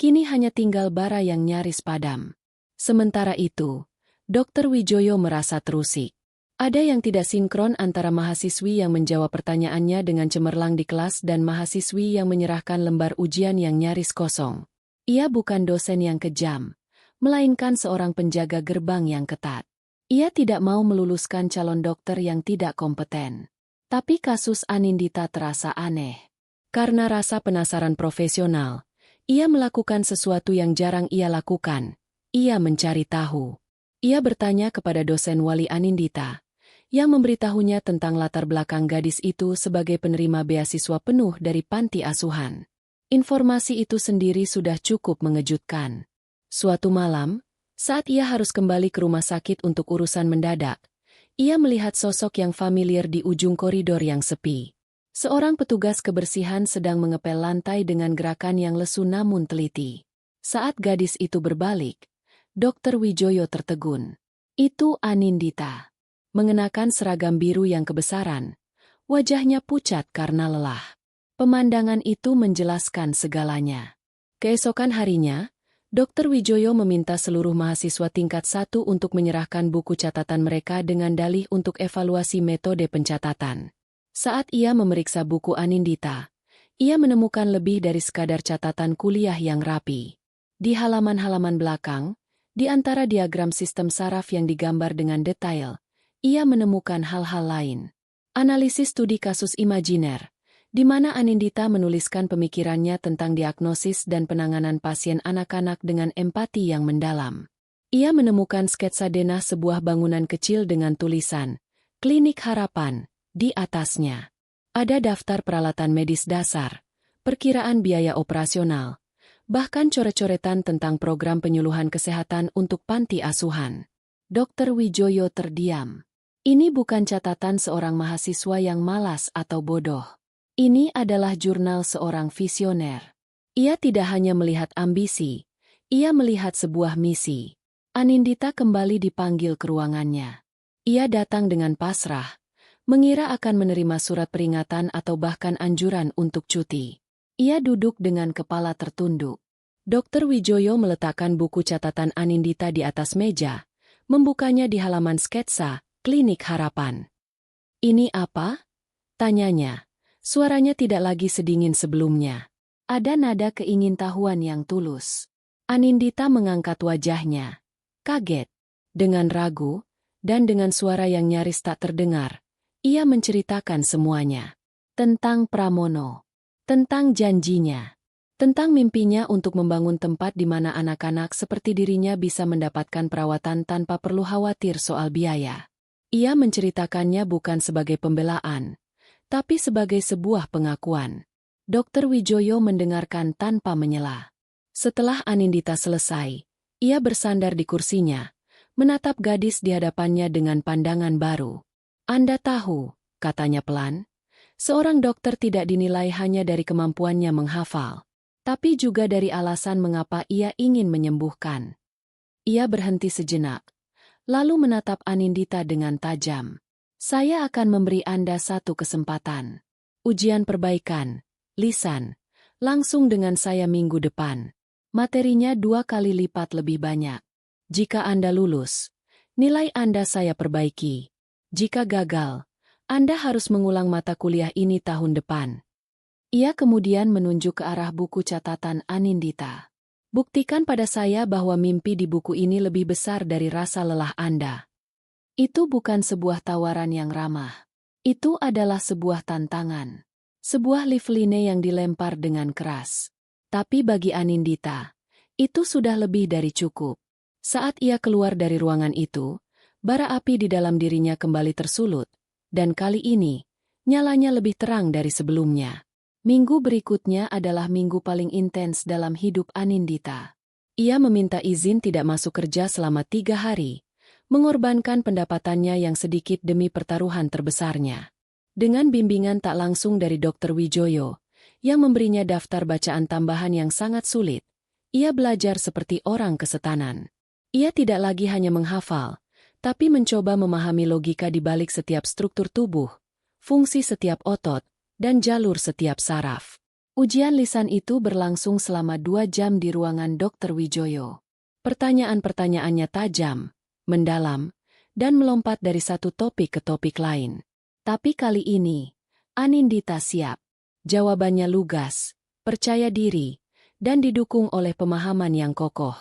kini hanya tinggal bara yang nyaris padam. Sementara itu, Dr. Wijoyo merasa terusik. Ada yang tidak sinkron antara mahasiswi yang menjawab pertanyaannya dengan cemerlang di kelas dan mahasiswi yang menyerahkan lembar ujian yang nyaris kosong. Ia bukan dosen yang kejam, melainkan seorang penjaga gerbang yang ketat. Ia tidak mau meluluskan calon dokter yang tidak kompeten. Tapi kasus Anindita terasa aneh. Karena rasa penasaran profesional, ia melakukan sesuatu yang jarang ia lakukan. Ia mencari tahu. Ia bertanya kepada dosen wali Anindita, yang memberitahunya tentang latar belakang gadis itu sebagai penerima beasiswa penuh dari panti asuhan. Informasi itu sendiri sudah cukup mengejutkan. Suatu malam, saat ia harus kembali ke rumah sakit untuk urusan mendadak, ia melihat sosok yang familiar di ujung koridor yang sepi. Seorang petugas kebersihan sedang mengepel lantai dengan gerakan yang lesu namun teliti. Saat gadis itu berbalik, Dr. Wijoyo tertegun. Itu Anindita. Mengenakan seragam biru yang kebesaran, wajahnya pucat karena lelah. Pemandangan itu menjelaskan segalanya. Keesokan harinya, Dr. Wijoyo meminta seluruh mahasiswa tingkat 1 untuk menyerahkan buku catatan mereka dengan dalih untuk evaluasi metode pencatatan. Saat ia memeriksa buku Anindita, ia menemukan lebih dari sekadar catatan kuliah yang rapi. Di halaman-halaman belakang, di antara diagram sistem saraf yang digambar dengan detail, ia menemukan hal-hal lain. Analisis studi kasus imajiner, di mana Anindita menuliskan pemikirannya tentang diagnosis dan penanganan pasien anak-anak dengan empati yang mendalam. Ia menemukan sketsa denah sebuah bangunan kecil dengan tulisan, Klinik Harapan, di atasnya. Ada daftar peralatan medis dasar, perkiraan biaya operasional, bahkan coret-coretan tentang program penyuluhan kesehatan untuk panti asuhan. Dr. Wijoyo terdiam. Ini bukan catatan seorang mahasiswa yang malas atau bodoh. Ini adalah jurnal seorang visioner. Ia tidak hanya melihat ambisi, ia melihat sebuah misi. Anindita kembali dipanggil ke ruangannya. Ia datang dengan pasrah, mengira akan menerima surat peringatan atau bahkan anjuran untuk cuti. Ia duduk dengan kepala tertunduk. Dr. Wijoyo meletakkan buku catatan Anindita di atas meja, membukanya di halaman sketsa, Klinik Harapan. Ini apa? Tanyanya. Suaranya tidak lagi sedingin sebelumnya. Ada nada keingintahuan yang tulus. Anindita mengangkat wajahnya. Kaget. Dengan ragu, dan dengan suara yang nyaris tak terdengar, ia menceritakan semuanya. Tentang Pramono. Tentang janjinya. Tentang mimpinya untuk membangun tempat di mana anak-anak seperti dirinya bisa mendapatkan perawatan tanpa perlu khawatir soal biaya. Ia menceritakannya bukan sebagai pembelaan, tapi sebagai sebuah pengakuan. Dr. Wijoyo mendengarkan tanpa menyela. Setelah Anindita selesai, ia bersandar di kursinya, menatap gadis di hadapannya dengan pandangan baru. Anda tahu, katanya pelan, seorang dokter tidak dinilai hanya dari kemampuannya menghafal, tapi juga dari alasan mengapa ia ingin menyembuhkan. Ia berhenti sejenak, lalu menatap Anindita dengan tajam. Saya akan memberi Anda satu kesempatan. Ujian perbaikan, lisan, langsung dengan saya minggu depan. Materinya 2 kali lipat lebih banyak. Jika Anda lulus, nilai Anda saya perbaiki. Jika gagal, Anda harus mengulang mata kuliah ini tahun depan. Ia kemudian menunjuk ke arah buku catatan Anindita. Buktikan pada saya bahwa mimpi di buku ini lebih besar dari rasa lelah Anda. Itu bukan sebuah tawaran yang ramah. Itu adalah sebuah tantangan. Sebuah lifeline yang dilempar dengan keras. Tapi bagi Anindita, itu sudah lebih dari cukup. Saat ia keluar dari ruangan itu, bara api di dalam dirinya kembali tersulut, dan kali ini, nyalanya lebih terang dari sebelumnya. Minggu berikutnya adalah minggu paling intens dalam hidup Anindita. Ia meminta izin tidak masuk kerja selama 3 hari, mengorbankan pendapatannya yang sedikit demi pertaruhan terbesarnya. Dengan bimbingan tak langsung dari Dr. Wijoyo, yang memberinya daftar bacaan tambahan yang sangat sulit, ia belajar seperti orang kesetanan. Ia tidak lagi hanya menghafal, tapi mencoba memahami logika di balik setiap struktur tubuh, fungsi setiap otot, dan jalur setiap saraf. Ujian lisan itu berlangsung selama 2 jam di ruangan Dr. Wijoyo. Pertanyaan-pertanyaannya tajam, mendalam, dan melompat dari satu topik ke topik lain. Tapi kali ini, Anindita siap. Jawabannya lugas, percaya diri, dan didukung oleh pemahaman yang kokoh.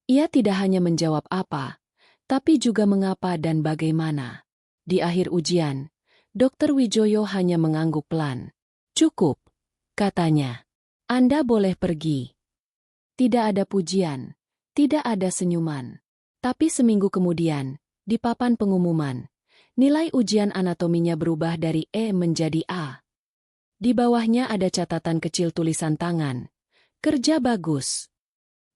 Ia tidak hanya menjawab apa, tapi juga mengapa dan bagaimana. Di akhir ujian, Dr. Wijoyo hanya mengangguk pelan. Cukup, katanya. Anda boleh pergi. Tidak ada pujian, tidak ada senyuman. Tapi seminggu kemudian, di papan pengumuman, Nilai ujian anatominya berubah dari E menjadi A. Di bawahnya ada catatan kecil tulisan tangan. Kerja bagus.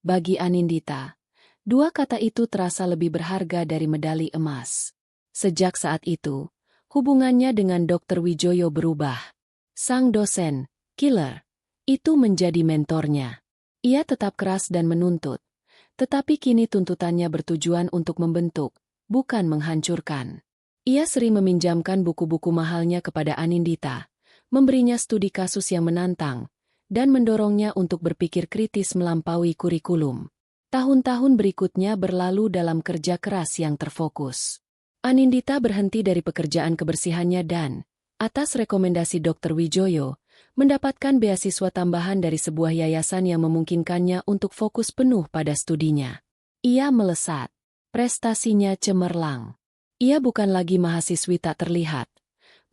Bagi Anindita, dua kata itu terasa lebih berharga dari medali emas. Sejak saat itu, hubungannya dengan Dr. Wijoyo berubah. Sang dosen, killer, itu menjadi mentornya. Ia tetap keras dan menuntut, tetapi kini tuntutannya bertujuan untuk membentuk, bukan menghancurkan. Ia sering meminjamkan buku-buku mahalnya kepada Anindita, memberinya studi kasus yang menantang, dan mendorongnya untuk berpikir kritis melampaui kurikulum. Tahun-tahun berikutnya berlalu dalam kerja keras yang terfokus. Anindita berhenti dari pekerjaan kebersihannya dan, atas rekomendasi Dr. Wijoyo, mendapatkan beasiswa tambahan dari sebuah yayasan yang memungkinkannya untuk fokus penuh pada studinya. Ia melesat. Prestasinya cemerlang. Ia bukan lagi mahasiswi tak terlihat,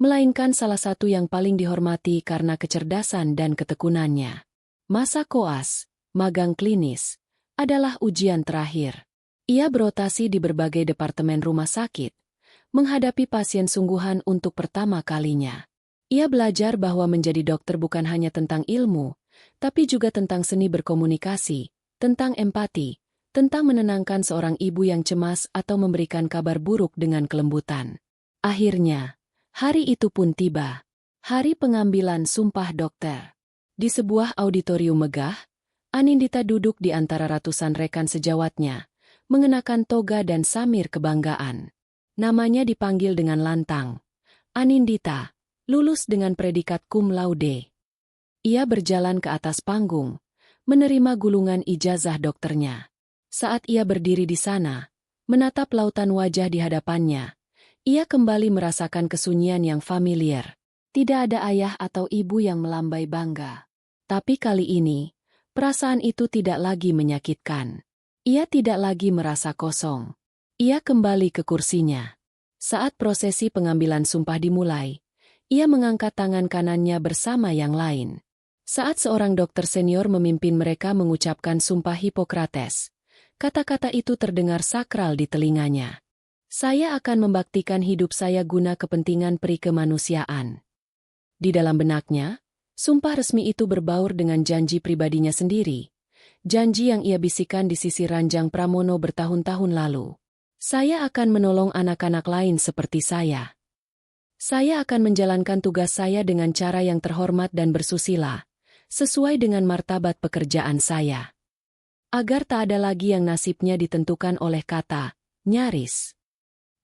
melainkan salah satu yang paling dihormati karena kecerdasan dan ketekunannya. Masa koas, magang klinis, adalah ujian terakhir. Ia berotasi di berbagai departemen rumah sakit, menghadapi pasien sungguhan untuk pertama kalinya. Ia belajar bahwa menjadi dokter bukan hanya tentang ilmu, tapi juga tentang seni berkomunikasi, tentang empati, tentang menenangkan seorang ibu yang cemas atau memberikan kabar buruk dengan kelembutan. Akhirnya, hari itu pun tiba. Hari pengambilan sumpah dokter. Di sebuah auditorium megah, Anindita duduk di antara ratusan rekan sejawatnya, mengenakan toga dan samir kebanggaan. Namanya dipanggil dengan lantang. Anindita, lulus dengan predikat cum laude. Ia berjalan ke atas panggung, menerima gulungan ijazah dokternya. Saat ia berdiri di sana, menatap lautan wajah di hadapannya, ia kembali merasakan kesunyian yang familiar. Tidak ada ayah atau ibu yang melambai bangga. Tapi kali ini, perasaan itu tidak lagi menyakitkan. Ia tidak lagi merasa kosong. Ia kembali ke kursinya. Saat prosesi pengambilan sumpah dimulai, ia mengangkat tangan kanannya bersama yang lain. Saat seorang dokter senior memimpin mereka mengucapkan sumpah Hipokrates, kata-kata itu terdengar sakral di telinganya. Saya akan membaktikan hidup saya guna kepentingan peri kemanusiaan. Di dalam benaknya, sumpah resmi itu berbaur dengan janji pribadinya sendiri. Janji yang ia bisikan di sisi ranjang Pramono bertahun-tahun lalu. Saya akan menolong anak-anak lain seperti saya. Saya akan menjalankan tugas saya dengan cara yang terhormat dan bersusila, sesuai dengan martabat pekerjaan saya. Agar tak ada lagi yang nasibnya ditentukan oleh kata, nyaris.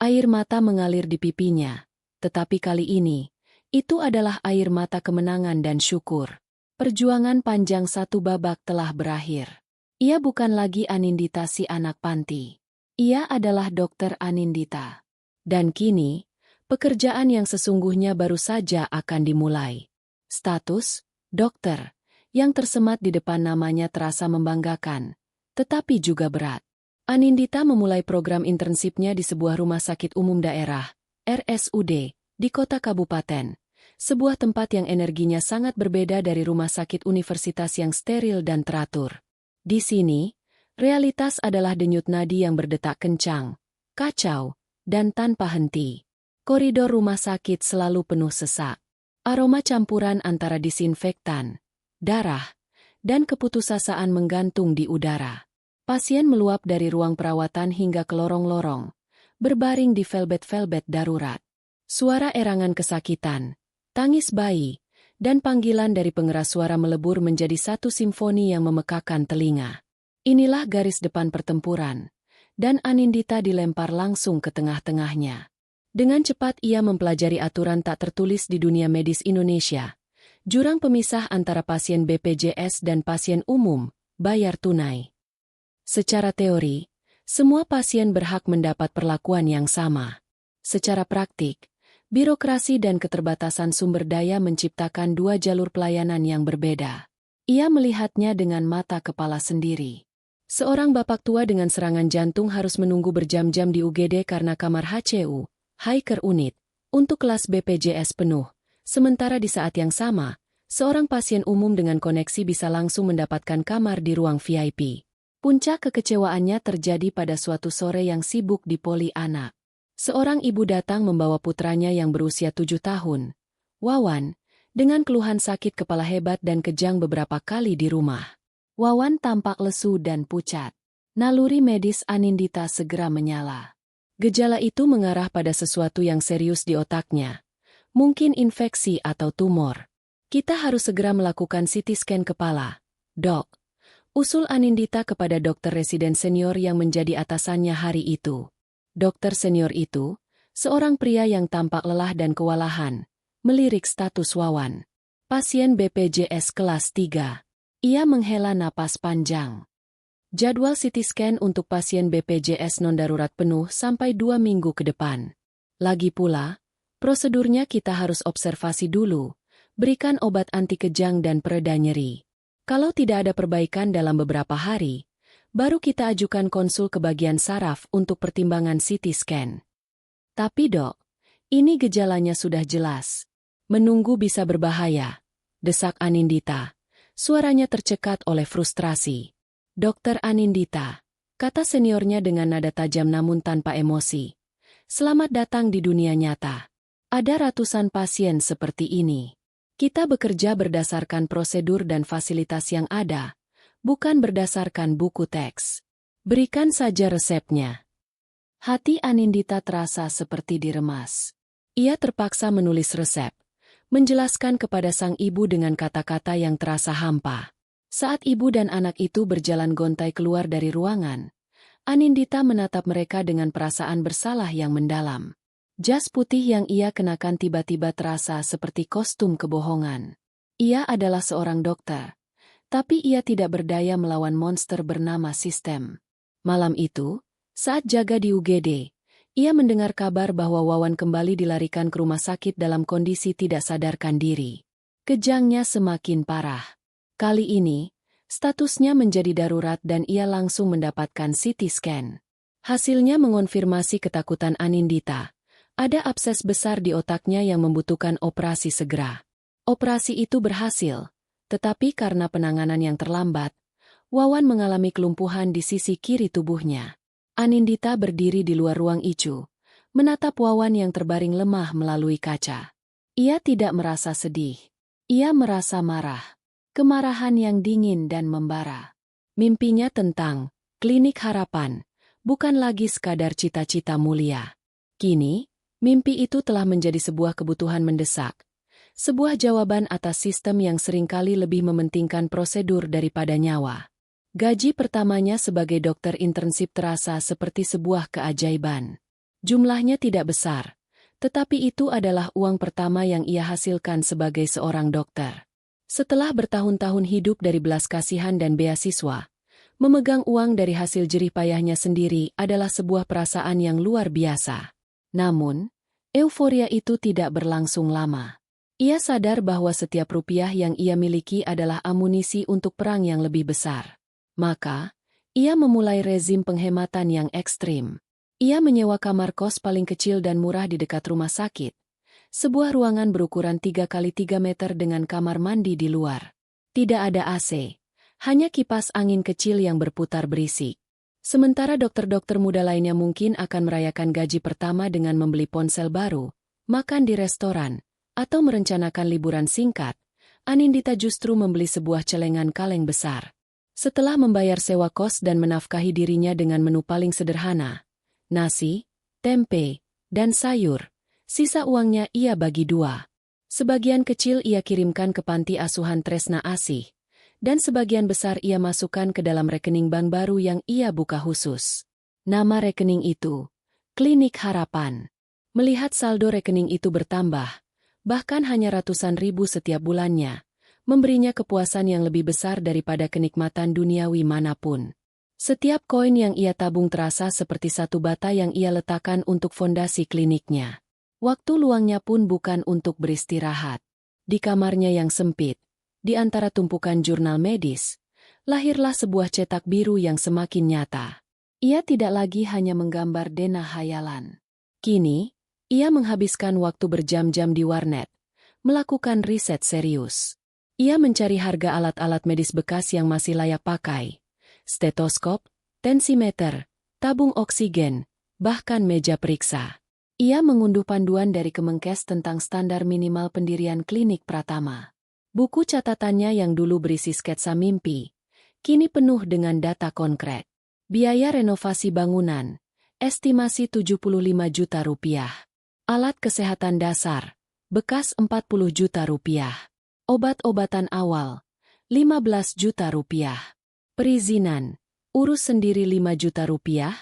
Air mata mengalir di pipinya, tetapi kali ini, itu adalah air mata kemenangan dan syukur. Perjuangan panjang satu babak telah berakhir. Ia bukan lagi Anindita si anak panti. Ia adalah dokter Anindita. Dan kini, pekerjaan yang sesungguhnya baru saja akan dimulai. Status, dokter, yang tersemat di depan namanya terasa membanggakan, tetapi juga berat. Anindita memulai program internshipnya di sebuah rumah sakit umum daerah, RSUD, di kota kabupaten. Sebuah tempat yang energinya sangat berbeda dari rumah sakit universitas yang steril dan teratur. Di sini, realitas adalah denyut nadi yang berdetak kencang, kacau, dan tanpa henti. Koridor rumah sakit selalu penuh sesak. Aroma campuran antara disinfektan, darah, dan keputusasaan menggantung di udara. Pasien meluap dari ruang perawatan hingga ke lorong-lorong, berbaring di velvet-velvet darurat. Suara erangan kesakitan, tangis bayi, dan panggilan dari pengeras suara melebur menjadi satu simfoni yang memekakan telinga. Inilah garis depan pertempuran, dan Anindita dilempar langsung ke tengah-tengahnya. Dengan cepat ia mempelajari aturan tak tertulis di dunia medis Indonesia. Jurang pemisah antara pasien BPJS dan pasien umum, bayar tunai. Secara teori, semua pasien berhak mendapat perlakuan yang sama. Secara praktik, birokrasi dan keterbatasan sumber daya menciptakan dua jalur pelayanan yang berbeda. Ia melihatnya dengan mata kepala sendiri. Seorang bapak tua dengan serangan jantung harus menunggu berjam-jam di UGD karena kamar HCU, High Care Unit, untuk kelas BPJS penuh. Sementara di saat yang sama, seorang pasien umum dengan koneksi bisa langsung mendapatkan kamar di ruang VIP. Puncak kekecewaannya terjadi pada suatu sore yang sibuk di poli anak. Seorang ibu datang membawa putranya yang berusia 7 tahun, Wawan, dengan keluhan sakit kepala hebat dan kejang beberapa kali di rumah. Wawan tampak lesu dan pucat. Naluri medis Anindita segera menyala. Gejala itu mengarah pada sesuatu yang serius di otaknya. Mungkin infeksi atau tumor. Kita harus segera melakukan CT scan kepala, Dok. Usul Anindita kepada dokter residen senior yang menjadi atasannya hari itu. Dokter senior itu, seorang pria yang tampak lelah dan kewalahan, melirik status Wawan. Pasien BPJS kelas 3. Ia menghela napas panjang. Jadwal CT scan untuk pasien BPJS non-darurat penuh sampai 2 minggu ke depan. Lagi pula, prosedurnya kita harus observasi dulu, berikan obat anti kejang dan pereda nyeri. Kalau tidak ada perbaikan dalam beberapa hari, baru kita ajukan konsul ke bagian saraf untuk pertimbangan CT scan. Tapi Dok, ini gejalanya sudah jelas. Menunggu bisa berbahaya, desak Anindita. Suaranya tercekat oleh frustrasi. Dokter Anindita, kata seniornya dengan nada tajam namun tanpa emosi. Selamat datang di dunia nyata. Ada ratusan pasien seperti ini. Kita bekerja berdasarkan prosedur dan fasilitas yang ada, bukan berdasarkan buku teks. Berikan saja resepnya. Hati Anindita terasa seperti diremas. Ia terpaksa menulis resep, menjelaskan kepada sang ibu dengan kata-kata yang terasa hampa. Saat ibu dan anak itu berjalan gontai keluar dari ruangan, Anindita menatap mereka dengan perasaan bersalah yang mendalam. Jas putih yang ia kenakan tiba-tiba terasa seperti kostum kebohongan. Ia adalah seorang dokter, tapi ia tidak berdaya melawan monster bernama sistem. Malam itu, saat jaga di UGD, ia mendengar kabar bahwa Wawan kembali dilarikan ke rumah sakit dalam kondisi tidak sadarkan diri. Kejangnya semakin parah. Kali ini, statusnya menjadi darurat dan ia langsung mendapatkan CT scan. Hasilnya mengonfirmasi ketakutan Anindita. Ada abses besar di otaknya yang membutuhkan operasi segera. Operasi itu berhasil, tetapi karena penanganan yang terlambat, Wawan mengalami kelumpuhan di sisi kiri tubuhnya. Anindita berdiri di luar ruang ICU, menatap Wawan yang terbaring lemah melalui kaca. Ia tidak merasa sedih. Ia merasa marah. Kemarahan yang dingin dan membara. Mimpinya tentang klinik harapan, bukan lagi sekadar cita-cita mulia. Kini, mimpi itu telah menjadi sebuah kebutuhan mendesak. Sebuah jawaban atas sistem yang seringkali lebih mementingkan prosedur daripada nyawa. Gaji pertamanya sebagai dokter internship terasa seperti sebuah keajaiban. Jumlahnya tidak besar, tetapi itu adalah uang pertama yang ia hasilkan sebagai seorang dokter. Setelah bertahun-tahun hidup dari belas kasihan dan beasiswa, memegang uang dari hasil jerih payahnya sendiri adalah sebuah perasaan yang luar biasa. Namun, euforia itu tidak berlangsung lama. Ia sadar bahwa setiap rupiah yang ia miliki adalah amunisi untuk perang yang lebih besar. Maka, ia memulai rezim penghematan yang ekstrim. Ia menyewa kamar kos paling kecil dan murah di dekat rumah sakit. Sebuah ruangan berukuran 3x3 meter dengan kamar mandi di luar. Tidak ada AC, hanya kipas angin kecil yang berputar berisik. Sementara dokter-dokter muda lainnya mungkin akan merayakan gaji pertama dengan membeli ponsel baru, makan di restoran, atau merencanakan liburan singkat, Anindita justru membeli sebuah celengan kaleng besar. Setelah membayar sewa kos dan menafkahi dirinya dengan menu paling sederhana, nasi, tempe, dan sayur, sisa uangnya ia bagi dua. Sebagian kecil ia kirimkan ke panti asuhan Tresna Asih, dan sebagian besar ia masukkan ke dalam rekening bank baru yang ia buka khusus. Nama rekening itu, Klinik Harapan. Melihat saldo rekening itu bertambah, bahkan hanya ratusan ribu setiap bulannya, memberinya kepuasan yang lebih besar daripada kenikmatan duniawi manapun. Setiap koin yang ia tabung terasa seperti satu bata yang ia letakkan untuk fondasi kliniknya. Waktu luangnya pun bukan untuk beristirahat. Di kamarnya yang sempit, di antara tumpukan jurnal medis, lahirlah sebuah cetak biru yang semakin nyata. Ia tidak lagi hanya menggambar denah hayalan. Kini, ia menghabiskan waktu berjam-jam di warnet, melakukan riset serius. Ia mencari harga alat-alat medis bekas yang masih layak pakai. Stetoskop, tensimeter, tabung oksigen, bahkan meja periksa. Ia mengunduh panduan dari Kemenkes tentang standar minimal pendirian klinik Pratama. Buku catatannya yang dulu berisi sketsa mimpi, kini penuh dengan data konkret. Biaya renovasi bangunan, estimasi 75 juta rupiah. Alat kesehatan dasar, bekas 40 juta rupiah. Obat-obatan awal, 15 juta rupiah. Perizinan, urus sendiri 5 juta rupiah.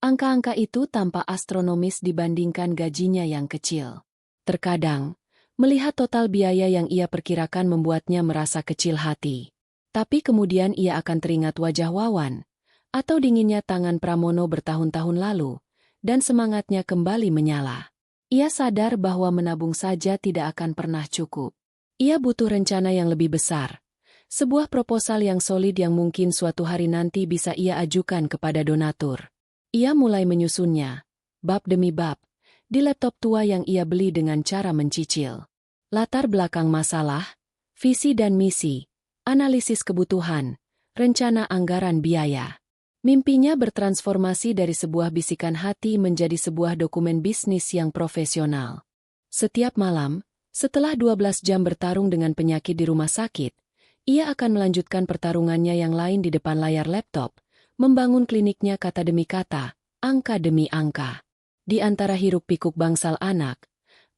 Angka-angka itu tampak astronomis dibandingkan gajinya yang kecil. Terkadang, melihat total biaya yang ia perkirakan membuatnya merasa kecil hati. Tapi kemudian ia akan teringat wajah Wawan, atau dinginnya tangan Pramono bertahun-tahun lalu, dan semangatnya kembali menyala. Ia sadar bahwa menabung saja tidak akan pernah cukup. Ia butuh rencana yang lebih besar. Sebuah proposal yang solid yang mungkin suatu hari nanti bisa ia ajukan kepada donatur. Ia mulai menyusunnya, bab demi bab, di laptop tua yang ia beli dengan cara mencicil. Latar belakang masalah, visi dan misi, analisis kebutuhan, rencana anggaran biaya. Mimpinya bertransformasi dari sebuah bisikan hati menjadi sebuah dokumen bisnis yang profesional. Setiap malam, setelah 12 jam bertarung dengan penyakit di rumah sakit, ia akan melanjutkan pertarungannya yang lain di depan layar laptop, membangun kliniknya kata demi kata, angka demi angka. Di antara hiruk-pikuk bangsal anak,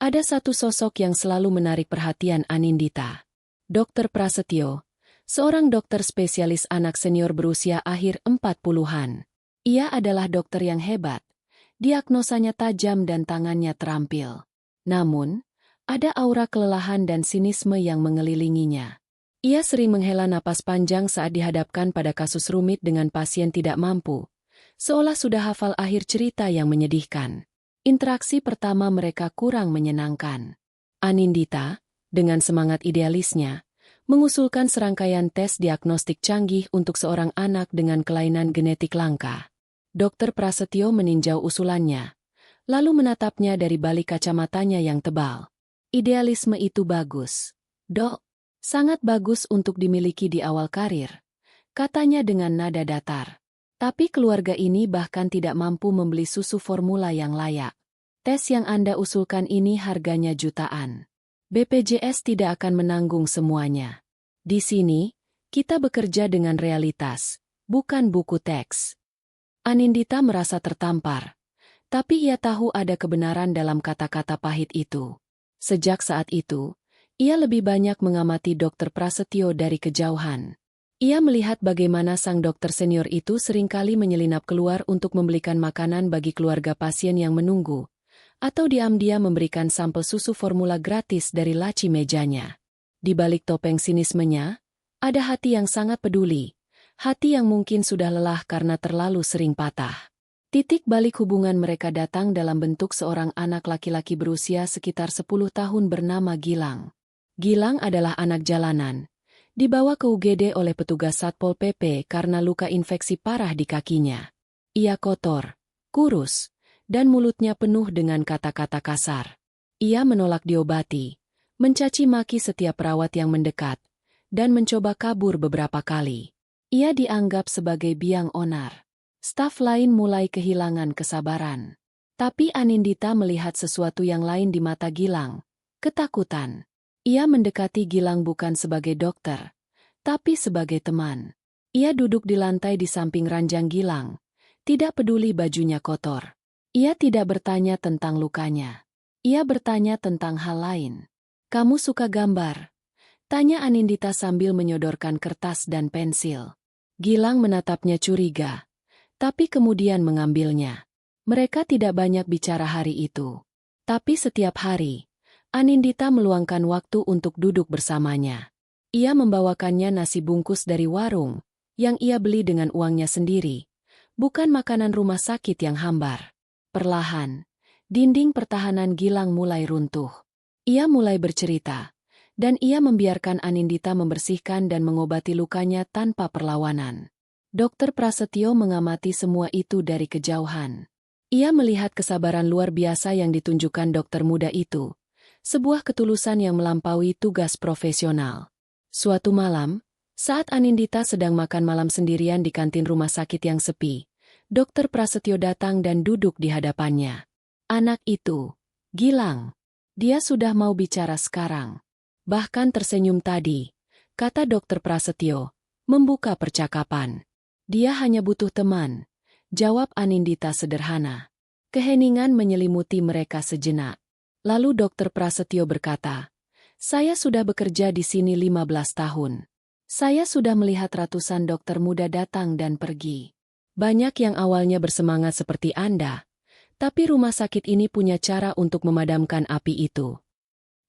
ada satu sosok yang selalu menarik perhatian Anindita. Dr. Prasetyo, seorang dokter spesialis anak senior berusia akhir 40-an. Ia adalah dokter yang hebat, diagnosanya tajam dan tangannya terampil. Namun, ada aura kelelahan dan sinisme yang mengelilinginya. Ia sering menghela napas panjang saat dihadapkan pada kasus rumit dengan pasien tidak mampu, seolah sudah hafal akhir cerita yang menyedihkan. Interaksi pertama mereka kurang menyenangkan. Anindita, dengan semangat idealisnya, mengusulkan serangkaian tes diagnostik canggih untuk seorang anak dengan kelainan genetik langka. Dr. Prasetyo meninjau usulannya, lalu menatapnya dari balik kacamatanya yang tebal. Idealisme itu bagus, Dok. Sangat bagus untuk dimiliki di awal karir, katanya dengan nada datar. Tapi keluarga ini bahkan tidak mampu membeli susu formula yang layak. Tes yang Anda usulkan ini harganya jutaan. BPJS tidak akan menanggung semuanya. Di sini, kita bekerja dengan realitas, bukan buku teks. Anindita merasa tertampar, tapi ia tahu ada kebenaran dalam kata-kata pahit itu. Sejak saat itu, ia lebih banyak mengamati Dr. Prasetyo dari kejauhan. Ia melihat bagaimana sang dokter senior itu seringkali menyelinap keluar untuk membelikan makanan bagi keluarga pasien yang menunggu, atau diam-diam memberikan sampel susu formula gratis dari laci mejanya. Di balik topeng sinismenya, ada hati yang sangat peduli, hati yang mungkin sudah lelah karena terlalu sering patah. Titik balik hubungan mereka datang dalam bentuk seorang anak laki-laki berusia sekitar 10 tahun bernama Gilang. Gilang adalah anak jalanan. Dibawa ke UGD oleh petugas Satpol PP karena luka infeksi parah di kakinya. Ia kotor, kurus, dan mulutnya penuh dengan kata-kata kasar. Ia menolak diobati, mencaci maki setiap perawat yang mendekat, dan mencoba kabur beberapa kali. Ia dianggap sebagai biang onar. Staf lain mulai kehilangan kesabaran. Tapi Anindita melihat sesuatu yang lain di mata Gilang, ketakutan. Ia mendekati Gilang bukan sebagai dokter, tapi sebagai teman. Ia duduk di lantai di samping ranjang Gilang, tidak peduli bajunya kotor. Ia tidak bertanya tentang lukanya. Ia bertanya tentang hal lain. Kamu suka gambar? Tanya Anindita sambil menyodorkan kertas dan pensil. Gilang menatapnya curiga, tapi kemudian mengambilnya. Mereka tidak banyak bicara hari itu. Tapi setiap hari, Anindita meluangkan waktu untuk duduk bersamanya. Ia membawakannya nasi bungkus dari warung, yang ia beli dengan uangnya sendiri, bukan makanan rumah sakit yang hambar. Perlahan, dinding pertahanan Gilang mulai runtuh. Ia mulai bercerita, dan ia membiarkan Anindita membersihkan dan mengobati lukanya tanpa perlawanan. Dr. Prasetyo mengamati semua itu dari kejauhan. Ia melihat kesabaran luar biasa yang ditunjukkan dokter muda itu, sebuah ketulusan yang melampaui tugas profesional. Suatu malam, saat Anindita sedang makan malam sendirian di kantin rumah sakit yang sepi, Dr. Prasetyo datang dan duduk di hadapannya. Anak itu, Gilang. Dia sudah mau bicara sekarang. Bahkan tersenyum tadi, kata Dokter Prasetyo, membuka percakapan. Dia hanya butuh teman, jawab Anindita sederhana. Keheningan menyelimuti mereka sejenak. Lalu Dokter Prasetyo berkata, saya sudah bekerja di sini 15 tahun. Saya sudah melihat ratusan dokter muda datang dan pergi. Banyak yang awalnya bersemangat seperti Anda, tapi rumah sakit ini punya cara untuk memadamkan api itu.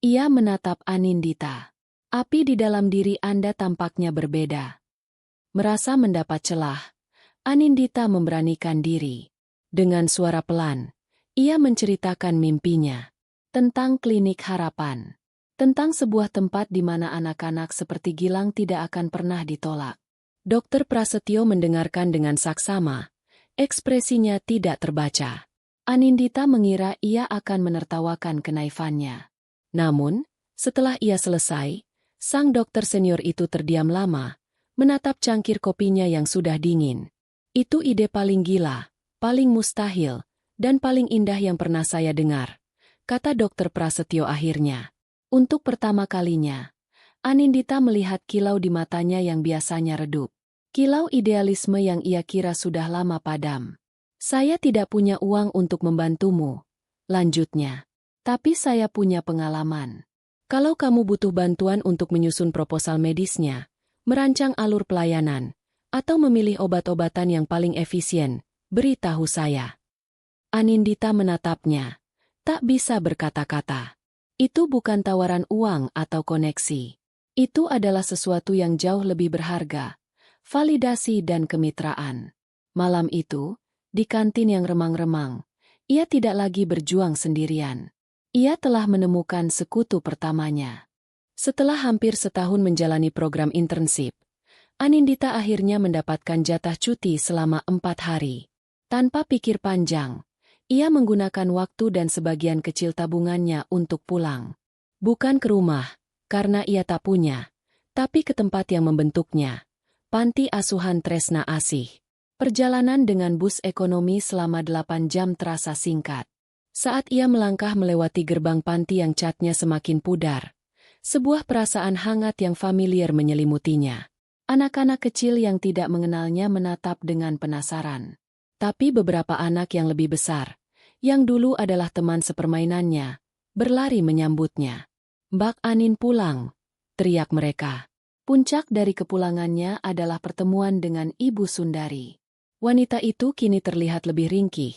Ia menatap Anindita. Api di dalam diri Anda tampaknya berbeda. Merasa mendapat celah, Anindita memberanikan diri. Dengan suara pelan, ia menceritakan mimpinya. Tentang klinik harapan. Tentang sebuah tempat di mana anak-anak seperti Gilang tidak akan pernah ditolak. Dokter Prasetyo mendengarkan dengan saksama. Ekspresinya tidak terbaca. Anindita mengira ia akan menertawakan kenaifannya. Namun, setelah ia selesai, sang dokter senior itu terdiam lama, menatap cangkir kopinya yang sudah dingin. Itu ide paling gila, paling mustahil, dan paling indah yang pernah saya dengar, kata Dokter Prasetyo akhirnya. Untuk pertama kalinya, Anindita melihat kilau di matanya yang biasanya redup. Kilau idealisme yang ia kira sudah lama padam. Saya tidak punya uang untuk membantumu, lanjutnya. Tapi saya punya pengalaman. Kalau kamu butuh bantuan untuk menyusun proposal medisnya, merancang alur pelayanan, atau memilih obat-obatan yang paling efisien, beritahu saya. Anindita menatapnya. Tak bisa berkata-kata. Itu bukan tawaran uang atau koneksi. Itu adalah sesuatu yang jauh lebih berharga. Validasi dan kemitraan. Malam itu, di kantin yang remang-remang, ia tidak lagi berjuang sendirian. Ia telah menemukan sekutu pertamanya. Setelah hampir setahun menjalani program internship, Anindita akhirnya mendapatkan jatah cuti selama 4 hari. Tanpa pikir panjang, ia menggunakan waktu dan sebagian kecil tabungannya untuk pulang. Bukan ke rumah, karena ia tak punya, tapi ke tempat yang membentuknya, Panti Asuhan Tresna Asih. Perjalanan dengan bus ekonomi selama 8 jam terasa singkat. Saat ia melangkah melewati gerbang panti yang catnya semakin pudar, sebuah perasaan hangat yang familiar menyelimutinya. Anak-anak kecil yang tidak mengenalnya menatap dengan penasaran. Tapi beberapa anak yang lebih besar, yang dulu adalah teman sepermainannya, berlari menyambutnya. Mbak Anin pulang, teriak mereka. Puncak dari kepulangannya adalah pertemuan dengan Ibu Sundari. Wanita itu kini terlihat lebih ringkih,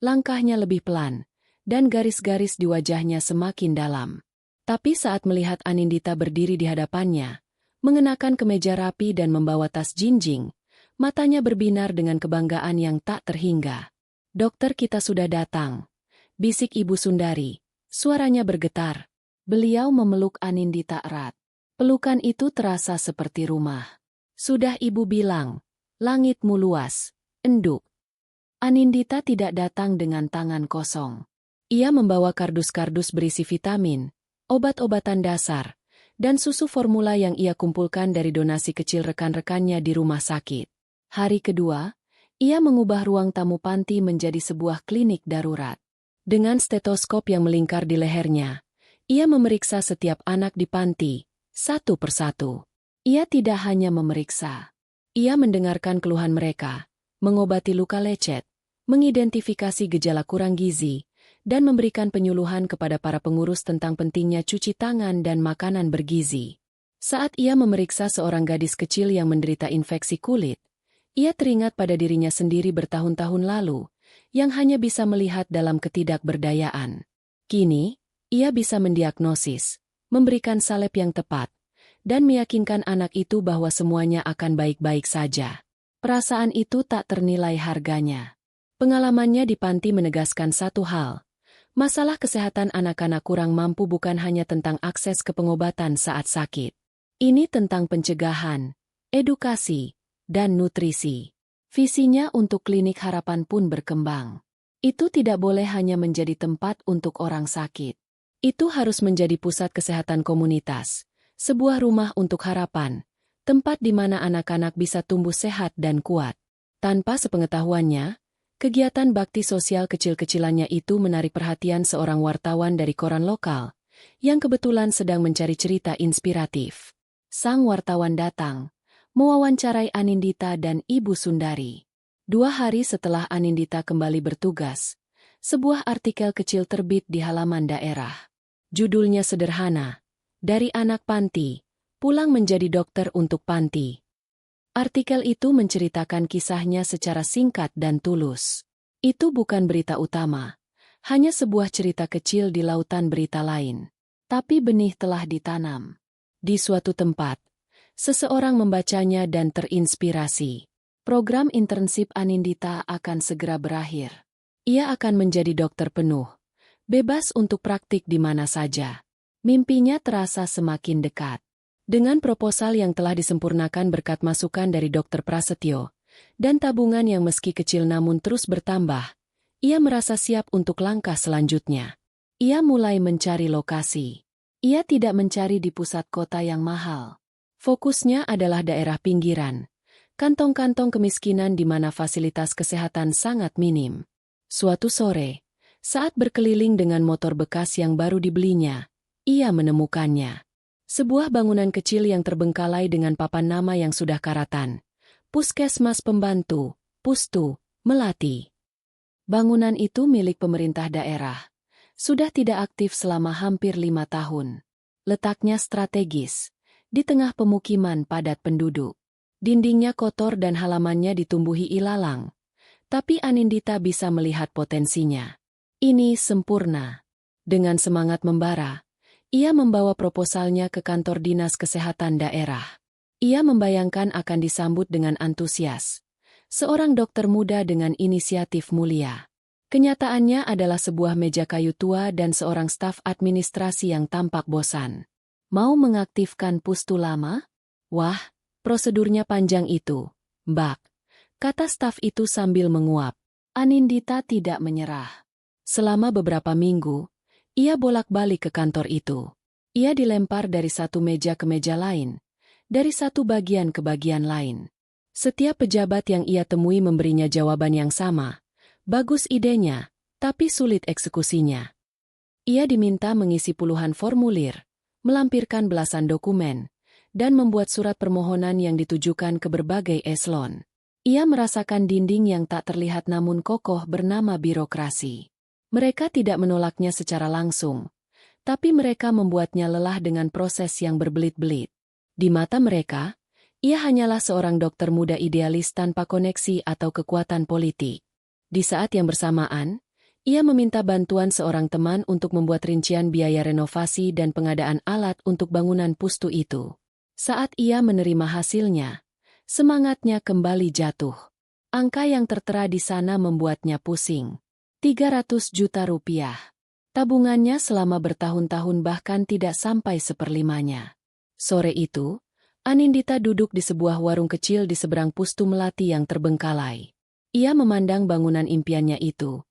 langkahnya lebih pelan, dan garis-garis di wajahnya semakin dalam. Tapi saat melihat Anindita berdiri di hadapannya, mengenakan kemeja rapi dan membawa tas jinjing, matanya berbinar dengan kebanggaan yang tak terhingga. Dokter kita sudah datang, bisik Ibu Sundari, suaranya bergetar. Beliau memeluk Anindita erat. Pelukan itu terasa seperti rumah. Sudah Ibu bilang, langitmu luas, enduk. Anindita tidak datang dengan tangan kosong. Ia membawa kardus-kardus berisi vitamin, obat-obatan dasar, dan susu formula yang ia kumpulkan dari donasi kecil rekan-rekannya di rumah sakit. Hari kedua, ia mengubah ruang tamu panti menjadi sebuah klinik darurat. Dengan stetoskop yang melingkar di lehernya, ia memeriksa setiap anak di panti, satu persatu. Ia tidak hanya memeriksa. Ia mendengarkan keluhan mereka, mengobati luka lecet, mengidentifikasi gejala kurang gizi, dan memberikan penyuluhan kepada para pengurus tentang pentingnya cuci tangan dan makanan bergizi. Saat ia memeriksa seorang gadis kecil yang menderita infeksi kulit, ia teringat pada dirinya sendiri bertahun-tahun lalu, yang hanya bisa melihat dalam ketidakberdayaan. Kini, ia bisa mendiagnosis, memberikan salep yang tepat, dan meyakinkan anak itu bahwa semuanya akan baik-baik saja. Perasaan itu tak ternilai harganya. Pengalamannya di panti menegaskan satu hal. Masalah kesehatan anak-anak kurang mampu bukan hanya tentang akses ke pengobatan saat sakit. Ini tentang pencegahan, edukasi, dan nutrisi. Visinya untuk klinik harapan pun berkembang. Itu tidak boleh hanya menjadi tempat untuk orang sakit. Itu harus menjadi pusat kesehatan komunitas, sebuah rumah untuk harapan, tempat di mana anak-anak bisa tumbuh sehat dan kuat. Tanpa sepengetahuannya, Kegiatan bakti sosial kecil-kecilannya itu menarik perhatian seorang wartawan dari koran lokal, yang kebetulan sedang mencari cerita inspiratif. Sang wartawan datang, mewawancarai Anindita dan Ibu Sundari. 2 hari setelah Anindita kembali bertugas, sebuah artikel kecil terbit di halaman daerah. Judulnya sederhana, "Dari Anak Panti, Pulang Menjadi Dokter untuk Panti." Artikel itu menceritakan kisahnya secara singkat dan tulus. Itu bukan berita utama, hanya sebuah cerita kecil di lautan berita lain. Tapi benih telah ditanam. Di suatu tempat, seseorang membacanya dan terinspirasi. Program internship Anindita akan segera berakhir. Ia akan menjadi dokter penuh, bebas untuk praktik di mana saja. Mimpinya terasa semakin dekat. Dengan proposal yang telah disempurnakan berkat masukan dari Dr. Prasetyo, dan tabungan yang meski kecil namun terus bertambah, ia merasa siap untuk langkah selanjutnya. Ia mulai mencari lokasi. Ia tidak mencari di pusat kota yang mahal. Fokusnya adalah daerah pinggiran, kantong-kantong kemiskinan di mana fasilitas kesehatan sangat minim. Suatu sore, saat berkeliling dengan motor bekas yang baru dibelinya, ia menemukannya. Sebuah bangunan kecil yang terbengkalai dengan papan nama yang sudah karatan. Puskesmas Pembantu, Pustu, Melati. Bangunan itu milik pemerintah daerah. Sudah tidak aktif selama hampir 5 tahun. Letaknya strategis, di tengah pemukiman padat penduduk. Dindingnya kotor dan halamannya ditumbuhi ilalang. Tapi Anindita bisa melihat potensinya. Ini sempurna. Dengan semangat membara, ia membawa proposalnya ke kantor dinas kesehatan daerah. Ia membayangkan akan disambut dengan antusias. Seorang dokter muda dengan inisiatif mulia. Kenyataannya adalah sebuah meja kayu tua dan seorang staf administrasi yang tampak bosan. Mau mengaktifkan pustu lama? Wah, prosedurnya panjang itu, Mbak, kata staf itu sambil menguap. Anindita tidak menyerah. Selama beberapa minggu, ia bolak-balik ke kantor itu. Ia dilempar dari satu meja ke meja lain, dari satu bagian ke bagian lain. Setiap pejabat yang ia temui memberinya jawaban yang sama. Bagus idenya, tapi sulit eksekusinya. Ia diminta mengisi puluhan formulir, melampirkan belasan dokumen, dan membuat surat permohonan yang ditujukan ke berbagai eselon. Ia merasakan dinding yang tak terlihat namun kokoh bernama birokrasi. Mereka tidak menolaknya secara langsung, tapi mereka membuatnya lelah dengan proses yang berbelit-belit. Di mata mereka, ia hanyalah seorang dokter muda idealis tanpa koneksi atau kekuatan politik. Di saat yang bersamaan, ia meminta bantuan seorang teman untuk membuat rincian biaya renovasi dan pengadaan alat untuk bangunan pustu itu. Saat ia menerima hasilnya, semangatnya kembali jatuh. Angka yang tertera di sana membuatnya pusing. 300 juta rupiah. Tabungannya selama bertahun-tahun bahkan tidak sampai seperlimanya. Sore itu, Anindita duduk di sebuah warung kecil di seberang pustu Melati yang terbengkalai. Ia memandang bangunan impiannya itu,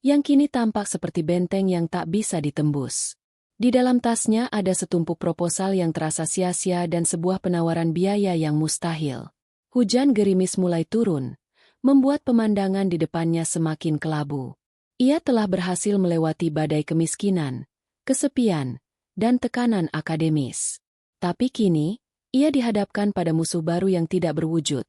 yang kini tampak seperti benteng yang tak bisa ditembus. Di dalam tasnya ada setumpuk proposal yang terasa sia-sia dan sebuah penawaran biaya yang mustahil. Hujan gerimis mulai turun, membuat pemandangan di depannya semakin kelabu. Ia telah berhasil melewati badai kemiskinan, kesepian, dan tekanan akademis. Tapi kini, ia dihadapkan pada musuh baru yang tidak berwujud.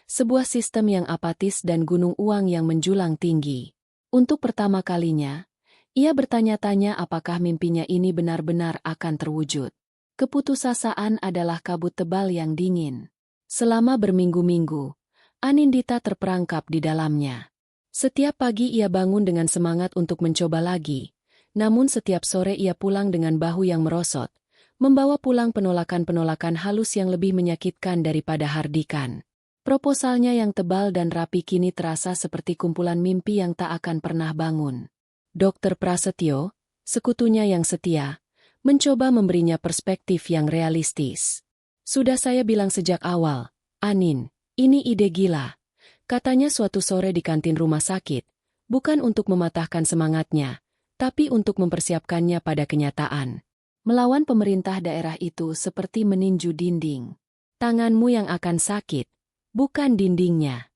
Sebuah sistem yang apatis dan gunung uang yang menjulang tinggi. Untuk pertama kalinya, ia bertanya-tanya apakah mimpinya ini benar-benar akan terwujud. Keputusasaan adalah kabut tebal yang dingin. Selama berminggu-minggu, Anindita terperangkap di dalamnya. Setiap pagi ia bangun dengan semangat untuk mencoba lagi, namun setiap sore ia pulang dengan bahu yang merosot, membawa pulang penolakan-penolakan halus yang lebih menyakitkan daripada hardikan. Proposalnya yang tebal dan rapi kini terasa seperti kumpulan mimpi yang tak akan pernah bangun. Dr. Prasetyo, sekutunya yang setia, mencoba memberinya perspektif yang realistis. Sudah saya bilang sejak awal, Anin, ini ide gila. Katanya suatu sore di kantin rumah sakit, bukan untuk mematahkan semangatnya, tapi untuk mempersiapkannya pada kenyataan. Melawan pemerintah daerah itu seperti meninju dinding. Tanganmu yang akan sakit, bukan dindingnya.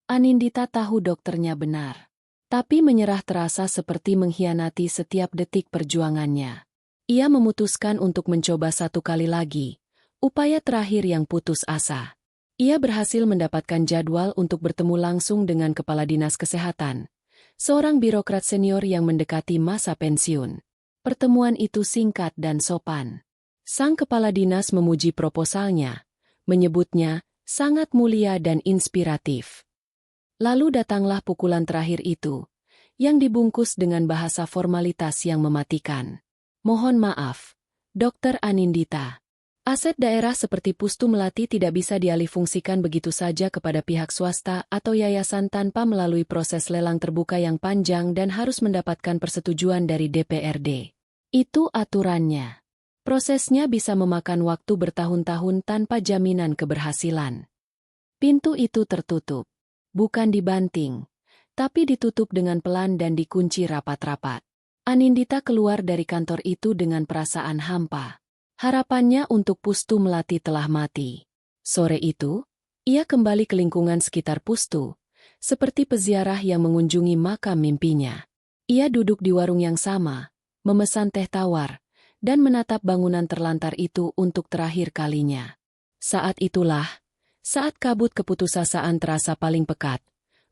Anindita tahu dokternya benar. Tapi menyerah terasa seperti mengkhianati setiap detik perjuangannya. Ia memutuskan untuk mencoba satu kali lagi, upaya terakhir yang putus asa. Ia berhasil mendapatkan jadwal untuk bertemu langsung dengan Kepala Dinas Kesehatan, seorang birokrat senior yang mendekati masa pensiun. Pertemuan itu singkat dan sopan. Sang kepala dinas memuji proposalnya, menyebutnya sangat mulia dan inspiratif. Lalu datanglah pukulan terakhir itu, yang dibungkus dengan bahasa formalitas yang mematikan. Mohon maaf, Dr. Anindita. Aset daerah seperti Pustu Melati tidak bisa dialihfungsikan begitu saja kepada pihak swasta atau yayasan tanpa melalui proses lelang terbuka yang panjang dan harus mendapatkan persetujuan dari DPRD. Itu aturannya. Prosesnya bisa memakan waktu bertahun-tahun tanpa jaminan keberhasilan. Pintu itu tertutup. Bukan dibanting, tapi ditutup dengan pelan dan dikunci rapat-rapat. Anindita keluar dari kantor itu dengan perasaan hampa. Harapannya untuk Pustu Melati telah mati. Sore itu, ia kembali ke lingkungan sekitar Pustu, seperti peziarah yang mengunjungi makam mimpinya. Ia duduk di warung yang sama, memesan teh tawar, dan menatap bangunan terlantar itu untuk terakhir kalinya. Saat itulah, saat kabut keputusasaan terasa paling pekat,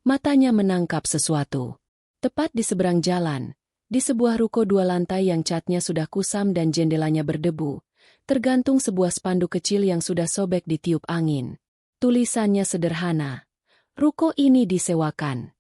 matanya menangkap sesuatu. Tepat di seberang jalan, di sebuah ruko 2 lantai yang catnya sudah kusam dan jendelanya berdebu, tergantung sebuah spanduk kecil yang sudah sobek ditiup angin. Tulisannya sederhana, ruko ini disewakan.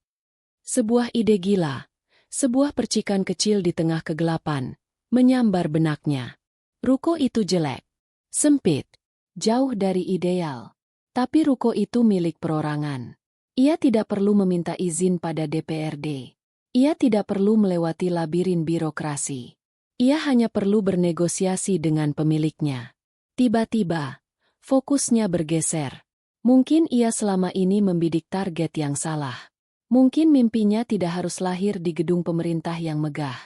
Sebuah ide gila, sebuah percikan kecil di tengah kegelapan, menyambar benaknya. Ruko itu jelek, sempit, jauh dari ideal. Tapi ruko itu milik perorangan. Ia tidak perlu meminta izin pada DPRD. Ia tidak perlu melewati labirin birokrasi. Ia hanya perlu bernegosiasi dengan pemiliknya. Tiba-tiba, fokusnya bergeser. Mungkin ia selama ini membidik target yang salah. Mungkin mimpinya tidak harus lahir di gedung pemerintah yang megah.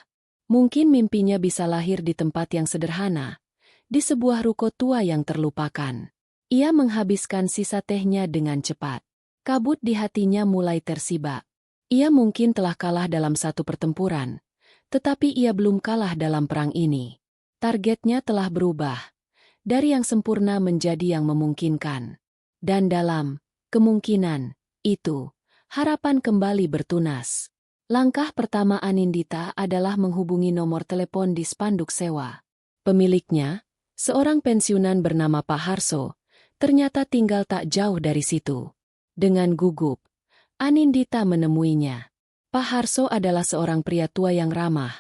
Mungkin mimpinya bisa lahir di tempat yang sederhana, di sebuah ruko tua yang terlupakan. Ia menghabiskan sisa tehnya dengan cepat. Kabut di hatinya mulai tersibak. Ia mungkin telah kalah dalam satu pertempuran, tetapi ia belum kalah dalam perang ini. Targetnya telah berubah, dari yang sempurna menjadi yang memungkinkan. Dan dalam kemungkinan itu, harapan kembali bertunas. Langkah pertama Anindita adalah menghubungi nomor telepon di spanduk sewa. Pemiliknya, seorang pensiunan bernama Pak Harso, ternyata tinggal tak jauh dari situ. Dengan gugup, Anindita menemuinya. Pak Harso adalah seorang pria tua yang ramah,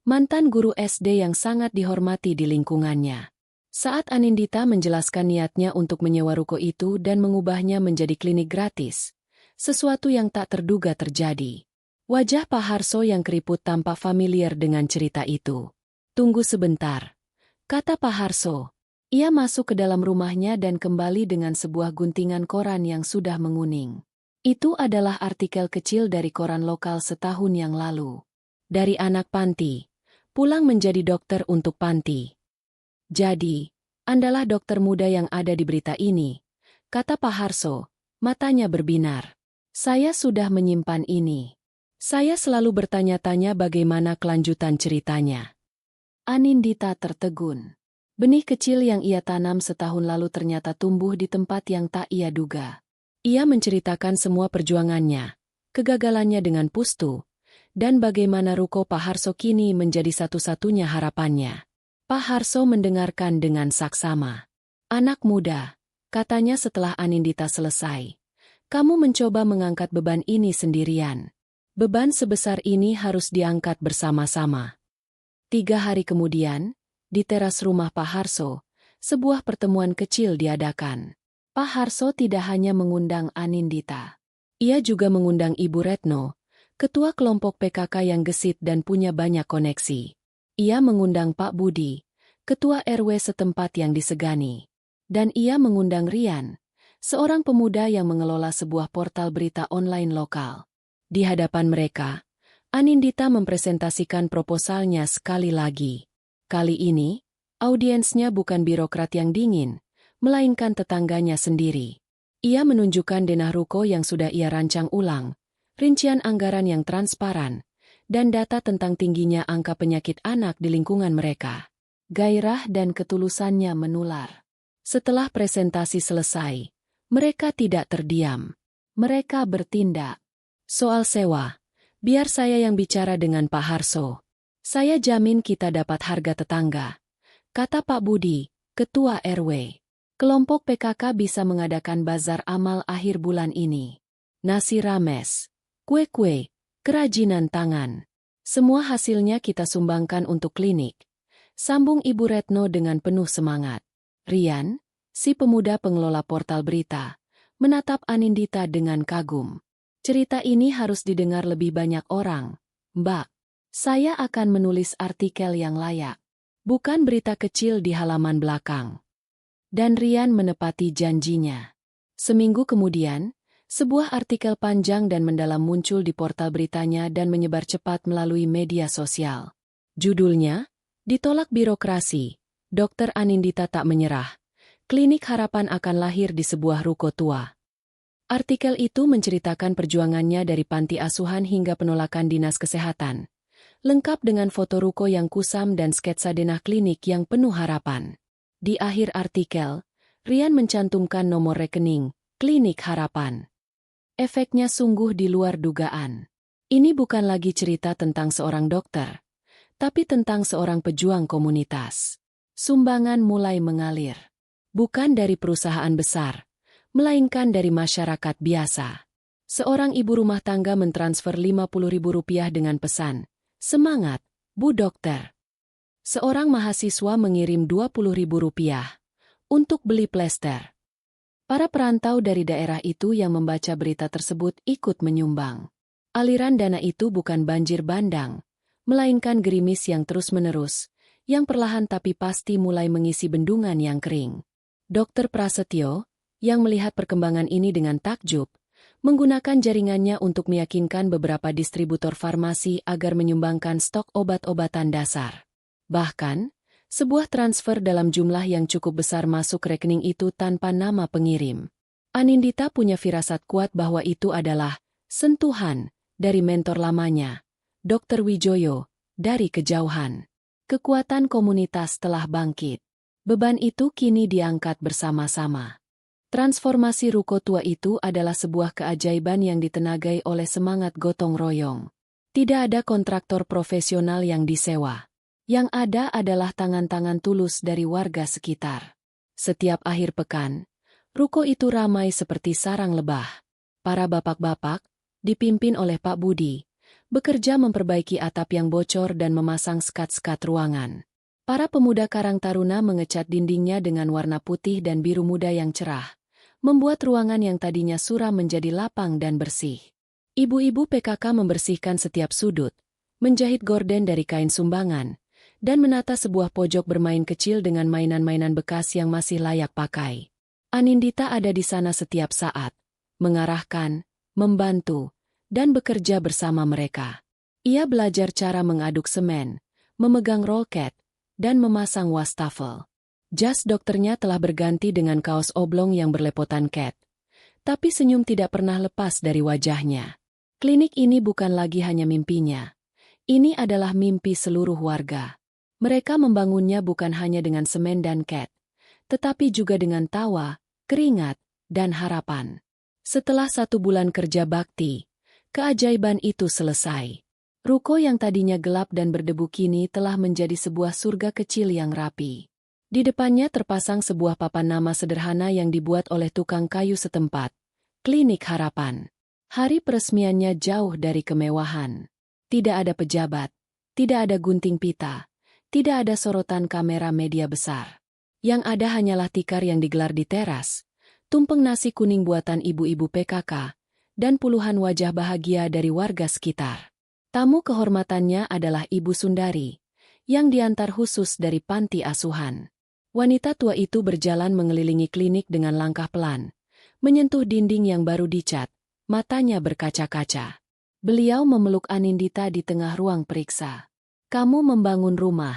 mantan guru SD yang sangat dihormati di lingkungannya. Saat Anindita menjelaskan niatnya untuk menyewa ruko itu dan mengubahnya menjadi klinik gratis, sesuatu yang tak terduga terjadi. Wajah Pak Harso yang keriput tampak familiar dengan cerita itu. "Tunggu sebentar," kata Pak Harso. Ia masuk ke dalam rumahnya dan kembali dengan sebuah guntingan koran yang sudah menguning. Itu adalah artikel kecil dari koran lokal setahun yang lalu. Dari anak panti, pulang menjadi dokter untuk panti. "Jadi, Andalah dokter muda yang ada di berita ini," kata Pak Harso, matanya berbinar. "Saya sudah menyimpan ini. Saya selalu bertanya-tanya bagaimana kelanjutan ceritanya." Anindita tertegun. Benih kecil yang ia tanam setahun lalu ternyata tumbuh di tempat yang tak ia duga. Ia menceritakan semua perjuangannya, kegagalannya dengan Pustu, dan bagaimana ruko Pak Harso kini menjadi satu-satunya harapannya. Pak Harso mendengarkan dengan saksama. "Anak muda," katanya setelah Anindita selesai, "kamu mencoba mengangkat beban ini sendirian. Beban sebesar ini harus diangkat bersama-sama." 3 hari kemudian, di teras rumah Pak Harso, sebuah pertemuan kecil diadakan. Pak Harso tidak hanya mengundang Anindita. Ia juga mengundang Ibu Retno, ketua kelompok PKK yang gesit dan punya banyak koneksi. Ia mengundang Pak Budi, ketua RW setempat yang disegani. Dan ia mengundang Rian, seorang pemuda yang mengelola sebuah portal berita online lokal. Di hadapan mereka, Anindita mempresentasikan proposalnya sekali lagi. Kali ini, audiensnya bukan birokrat yang dingin, melainkan tetangganya sendiri. Ia menunjukkan denah ruko yang sudah ia rancang ulang, rincian anggaran yang transparan, dan data tentang tingginya angka penyakit anak di lingkungan mereka. Gairah dan ketulusannya menular. Setelah presentasi selesai, mereka tidak terdiam. Mereka bertindak. Soal sewa, biar saya yang bicara dengan Pak Harso. Saya jamin kita dapat harga tetangga, kata Pak Budi, Ketua RW. Kelompok PKK bisa mengadakan bazar amal akhir bulan ini. Nasi rames, kue-kue, kerajinan tangan. Semua hasilnya kita sumbangkan untuk klinik. Sambung Ibu Retno dengan penuh semangat. Rian, si pemuda pengelola portal berita, menatap Anindita dengan kagum. Cerita ini harus didengar lebih banyak orang. Mbak, saya akan menulis artikel yang layak. Bukan berita kecil di halaman belakang. Dan Rian menepati janjinya. Seminggu kemudian, sebuah artikel panjang dan mendalam muncul di portal beritanya dan menyebar cepat melalui media sosial. Judulnya, Ditolak Birokrasi, Dr. Anindita tak menyerah. Klinik harapan akan lahir di sebuah ruko tua. Artikel itu menceritakan perjuangannya dari panti asuhan hingga penolakan dinas kesehatan. Lengkap dengan foto ruko yang kusam dan sketsa denah klinik yang penuh harapan. Di akhir artikel, Rian mencantumkan nomor rekening, Klinik Harapan. Efeknya sungguh di luar dugaan. Ini bukan lagi cerita tentang seorang dokter, tapi tentang seorang pejuang komunitas. Sumbangan mulai mengalir. Bukan dari perusahaan besar, melainkan dari masyarakat biasa. Seorang ibu rumah tangga mentransfer Rp50.000 dengan pesan, "Semangat, Bu Dokter." Seorang mahasiswa mengirim Rp20.000 untuk beli plester. Para perantau dari daerah itu yang membaca berita tersebut ikut menyumbang. Aliran dana itu bukan banjir bandang, melainkan gerimis yang terus-menerus, yang perlahan tapi pasti mulai mengisi bendungan yang kering. Dr. Prasetyo, yang melihat perkembangan ini dengan takjub, menggunakan jaringannya untuk meyakinkan beberapa distributor farmasi agar menyumbangkan stok obat-obatan dasar. Bahkan, sebuah transfer dalam jumlah yang cukup besar masuk rekening itu tanpa nama pengirim. Anindita punya firasat kuat bahwa itu adalah sentuhan dari mentor lamanya, Dr. Wijoyo, dari kejauhan. Kekuatan komunitas telah bangkit. Beban itu kini diangkat bersama-sama. Transformasi ruko tua itu adalah sebuah keajaiban yang ditenagai oleh semangat gotong royong. Tidak ada kontraktor profesional yang disewa. Yang ada adalah tangan-tangan tulus dari warga sekitar. Setiap akhir pekan, ruko itu ramai seperti sarang lebah. Para bapak-bapak, dipimpin oleh Pak Budi, bekerja memperbaiki atap yang bocor dan memasang skat-skat ruangan. Para pemuda Karang Taruna mengecat dindingnya dengan warna putih dan biru muda yang cerah, membuat ruangan yang tadinya suram menjadi lapang dan bersih. Ibu-ibu PKK membersihkan setiap sudut, menjahit gorden dari kain sumbangan, dan menata sebuah pojok bermain kecil dengan mainan-mainan bekas yang masih layak pakai. Anindita ada di sana setiap saat, mengarahkan, membantu, dan bekerja bersama mereka. Ia belajar cara mengaduk semen, memegang roket, dan memasang wastafel. Jas dokternya telah berganti dengan kaos oblong yang berlepotan cat. Tapi senyum tidak pernah lepas dari wajahnya. Klinik ini bukan lagi hanya mimpinya. Ini adalah mimpi seluruh warga. Mereka membangunnya bukan hanya dengan semen dan cat, tetapi juga dengan tawa, keringat, dan harapan. Setelah 1 bulan kerja bakti, keajaiban itu selesai. Ruko yang tadinya gelap dan berdebu kini telah menjadi sebuah surga kecil yang rapi. Di depannya terpasang sebuah papan nama sederhana yang dibuat oleh tukang kayu setempat, Klinik Harapan. Hari peresmiannya jauh dari kemewahan. Tidak ada pejabat, tidak ada gunting pita, tidak ada sorotan kamera media besar. Yang ada hanyalah tikar yang digelar di teras, tumpeng nasi kuning buatan ibu-ibu PKK, dan puluhan wajah bahagia dari warga sekitar. Tamu kehormatannya adalah Ibu Sundari, yang diantar khusus dari panti asuhan. Wanita tua itu berjalan mengelilingi klinik dengan langkah pelan, menyentuh dinding yang baru dicat, matanya berkaca-kaca. Beliau memeluk Anindita di tengah ruang periksa. "Kamu membangun rumah,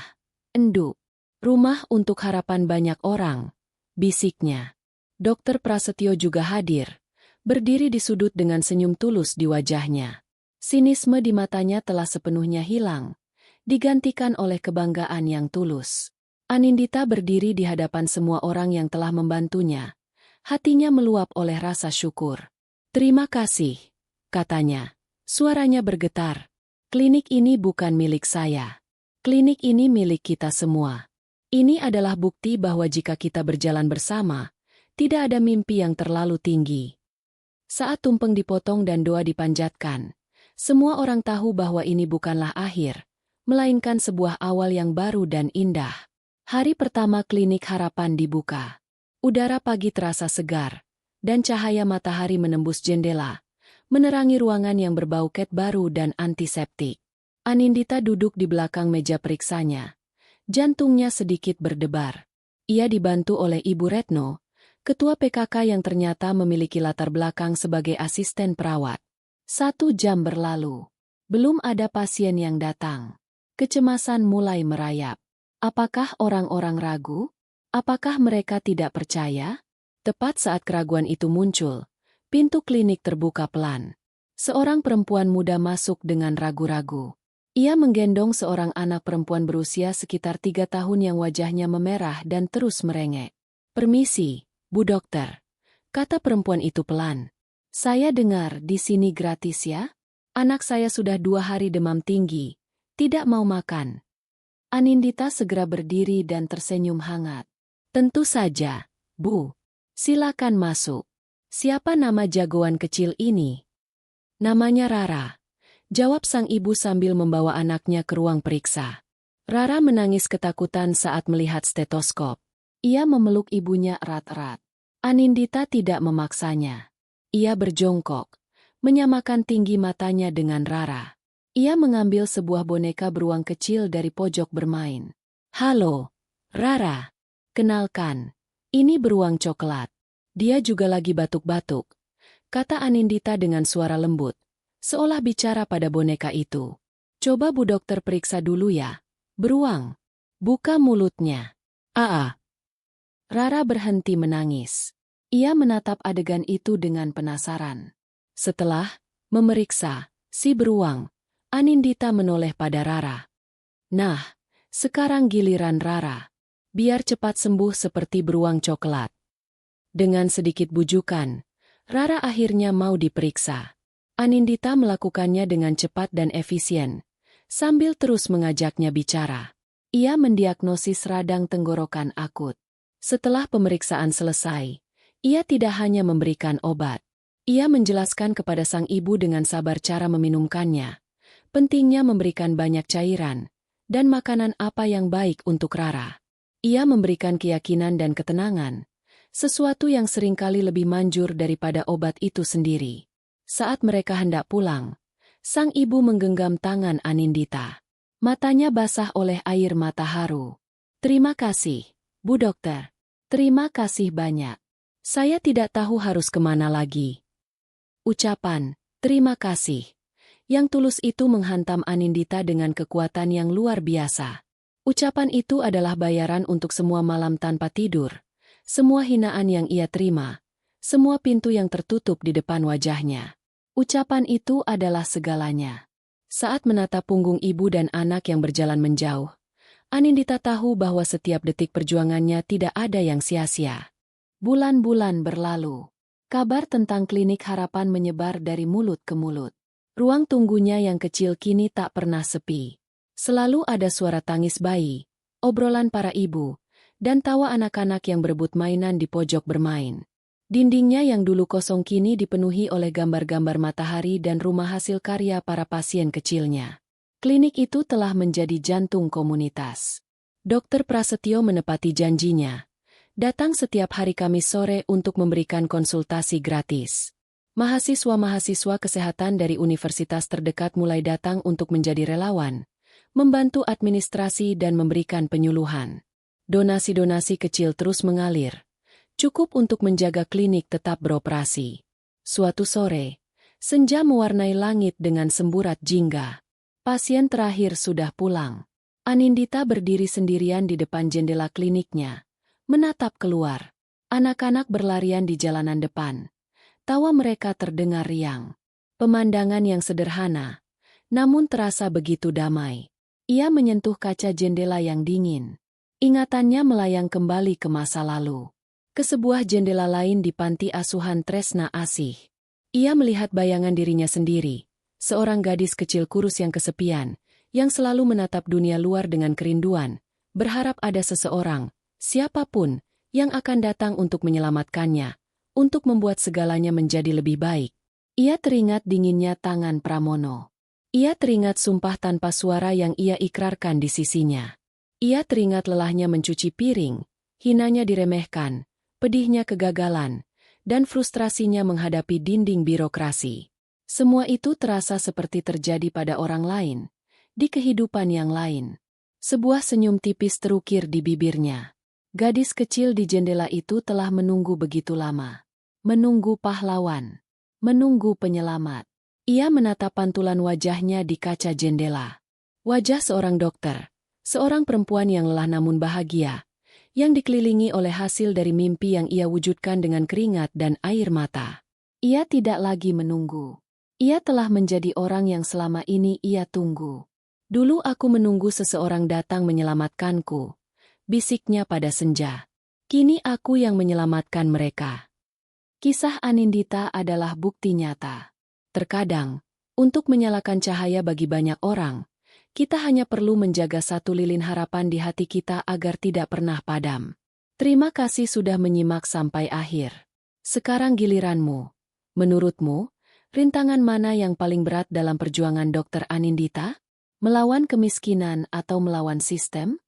Endu. Rumah untuk harapan banyak orang," bisiknya. Dokter Prasetyo juga hadir, berdiri di sudut dengan senyum tulus di wajahnya. Sinisme di matanya telah sepenuhnya hilang, digantikan oleh kebanggaan yang tulus. Anindita berdiri di hadapan semua orang yang telah membantunya. Hatinya meluap oleh rasa syukur. "Terima kasih," katanya. Suaranya bergetar. "Klinik ini bukan milik saya. Klinik ini milik kita semua. Ini adalah bukti bahwa jika kita berjalan bersama, tidak ada mimpi yang terlalu tinggi." Saat tumpeng dipotong dan doa dipanjatkan, semua orang tahu bahwa ini bukanlah akhir, melainkan sebuah awal yang baru dan indah. Hari pertama klinik harapan dibuka. Udara pagi terasa segar, dan cahaya matahari menembus jendela, menerangi ruangan yang berbau cat baru dan antiseptik. Anindita duduk di belakang meja periksanya. Jantungnya sedikit berdebar. Ia dibantu oleh Ibu Retno, ketua PKK yang ternyata memiliki latar belakang sebagai asisten perawat. 1 jam berlalu. Belum ada pasien yang datang. Kecemasan mulai merayap. Apakah orang-orang ragu? Apakah mereka tidak percaya? Tepat saat keraguan itu muncul, pintu klinik terbuka pelan. Seorang perempuan muda masuk dengan ragu-ragu. Ia menggendong seorang anak perempuan berusia sekitar 3 tahun yang wajahnya memerah dan terus merengek. "Permisi, Bu Dokter," kata perempuan itu pelan. "Saya dengar di sini gratis ya? Anak saya sudah 2 hari demam tinggi, tidak mau makan." Anindita segera berdiri dan tersenyum hangat. "Tentu saja, Bu. Silakan masuk. Siapa nama jagoan kecil ini?" "Namanya Rara," jawab sang ibu sambil membawa anaknya ke ruang periksa. Rara menangis ketakutan saat melihat stetoskop. Ia memeluk ibunya erat-erat. Anindita tidak memaksanya. Ia berjongkok, menyamakan tinggi matanya dengan Rara. Ia mengambil sebuah boneka beruang kecil dari pojok bermain. "Halo, Rara. Kenalkan, ini beruang coklat. Dia juga lagi batuk-batuk," kata Anindita dengan suara lembut, seolah bicara pada boneka itu. "Coba Bu Dokter periksa dulu ya. Beruang, buka mulutnya." "Aa." Rara berhenti menangis. Ia menatap adegan itu dengan penasaran. Setelah memeriksa si beruang, Anindita menoleh pada Rara. "Nah, sekarang giliran Rara. Biar cepat sembuh seperti beruang coklat." Dengan sedikit bujukan, Rara akhirnya mau diperiksa. Anindita melakukannya dengan cepat dan efisien, sambil terus mengajaknya bicara. Ia mendiagnosis radang tenggorokan akut. Setelah pemeriksaan selesai, ia tidak hanya memberikan obat. Ia menjelaskan kepada sang ibu dengan sabar cara meminumkannya. Pentingnya memberikan banyak cairan, dan makanan apa yang baik untuk Rara. Ia memberikan keyakinan dan ketenangan, sesuatu yang seringkali lebih manjur daripada obat itu sendiri. Saat mereka hendak pulang, sang ibu menggenggam tangan Anindita. Matanya basah oleh air mata haru. "Terima kasih, Bu Dokter. Terima kasih banyak. Saya tidak tahu harus kemana lagi." Ucapan "terima kasih" yang tulus itu menghantam Anindita dengan kekuatan yang luar biasa. Ucapan itu adalah bayaran untuk semua malam tanpa tidur, semua hinaan yang ia terima, semua pintu yang tertutup di depan wajahnya. Ucapan itu adalah segalanya. Saat menatap punggung ibu dan anak yang berjalan menjauh, Anindita tahu bahwa setiap detik perjuangannya tidak ada yang sia-sia. Bulan-bulan berlalu. Kabar tentang klinik harapan menyebar dari mulut ke mulut. Ruang tunggunya yang kecil kini tak pernah sepi. Selalu ada suara tangis bayi, obrolan para ibu, dan tawa anak-anak yang berebut mainan di pojok bermain. Dindingnya yang dulu kosong kini dipenuhi oleh gambar-gambar matahari dan rumah hasil karya para pasien kecilnya. Klinik itu telah menjadi jantung komunitas. Dokter Prasetyo menepati janjinya. Datang setiap hari Kamis sore untuk memberikan konsultasi gratis. Mahasiswa-mahasiswa kesehatan dari universitas terdekat mulai datang untuk menjadi relawan, membantu administrasi dan memberikan penyuluhan. Donasi-donasi kecil terus mengalir, cukup untuk menjaga klinik tetap beroperasi. Suatu sore, senja mewarnai langit dengan semburat jingga. Pasien terakhir sudah pulang. Anindita berdiri sendirian di depan jendela kliniknya, menatap keluar. Anak-anak berlarian di jalanan depan. Tawa mereka terdengar riang. Pemandangan yang sederhana, namun terasa begitu damai. Ia menyentuh kaca jendela yang dingin. Ingatannya melayang kembali ke masa lalu. Ke sebuah jendela lain di panti asuhan Tresna Asih. Ia melihat bayangan dirinya sendiri, seorang gadis kecil kurus yang kesepian, yang selalu menatap dunia luar dengan kerinduan, berharap ada seseorang, siapapun, yang akan datang untuk menyelamatkannya, untuk membuat segalanya menjadi lebih baik. Ia teringat dinginnya tangan Pramono. Ia teringat sumpah tanpa suara yang ia ikrarkan di sisinya. Ia teringat lelahnya mencuci piring, hinanya diremehkan, pedihnya kegagalan, dan frustrasinya menghadapi dinding birokrasi. Semua itu terasa seperti terjadi pada orang lain, di kehidupan yang lain. Sebuah senyum tipis terukir di bibirnya. Gadis kecil di jendela itu telah menunggu begitu lama. Menunggu pahlawan. Menunggu penyelamat. Ia menatap pantulan wajahnya di kaca jendela. Wajah seorang dokter. Seorang perempuan yang lelah namun bahagia. Yang dikelilingi oleh hasil dari mimpi yang ia wujudkan dengan keringat dan air mata. Ia tidak lagi menunggu. Ia telah menjadi orang yang selama ini ia tunggu. Dulu aku menunggu seseorang datang menyelamatkanku, bisiknya pada senja. Kini aku yang menyelamatkan mereka. Kisah Anindita adalah bukti nyata. Terkadang, untuk menyalakan cahaya bagi banyak orang, kita hanya perlu menjaga satu lilin harapan di hati kita agar tidak pernah padam. Terima kasih sudah menyimak sampai akhir. Sekarang giliranmu. Menurutmu, rintangan mana yang paling berat dalam perjuangan Dr. Anindita? Melawan kemiskinan atau melawan sistem?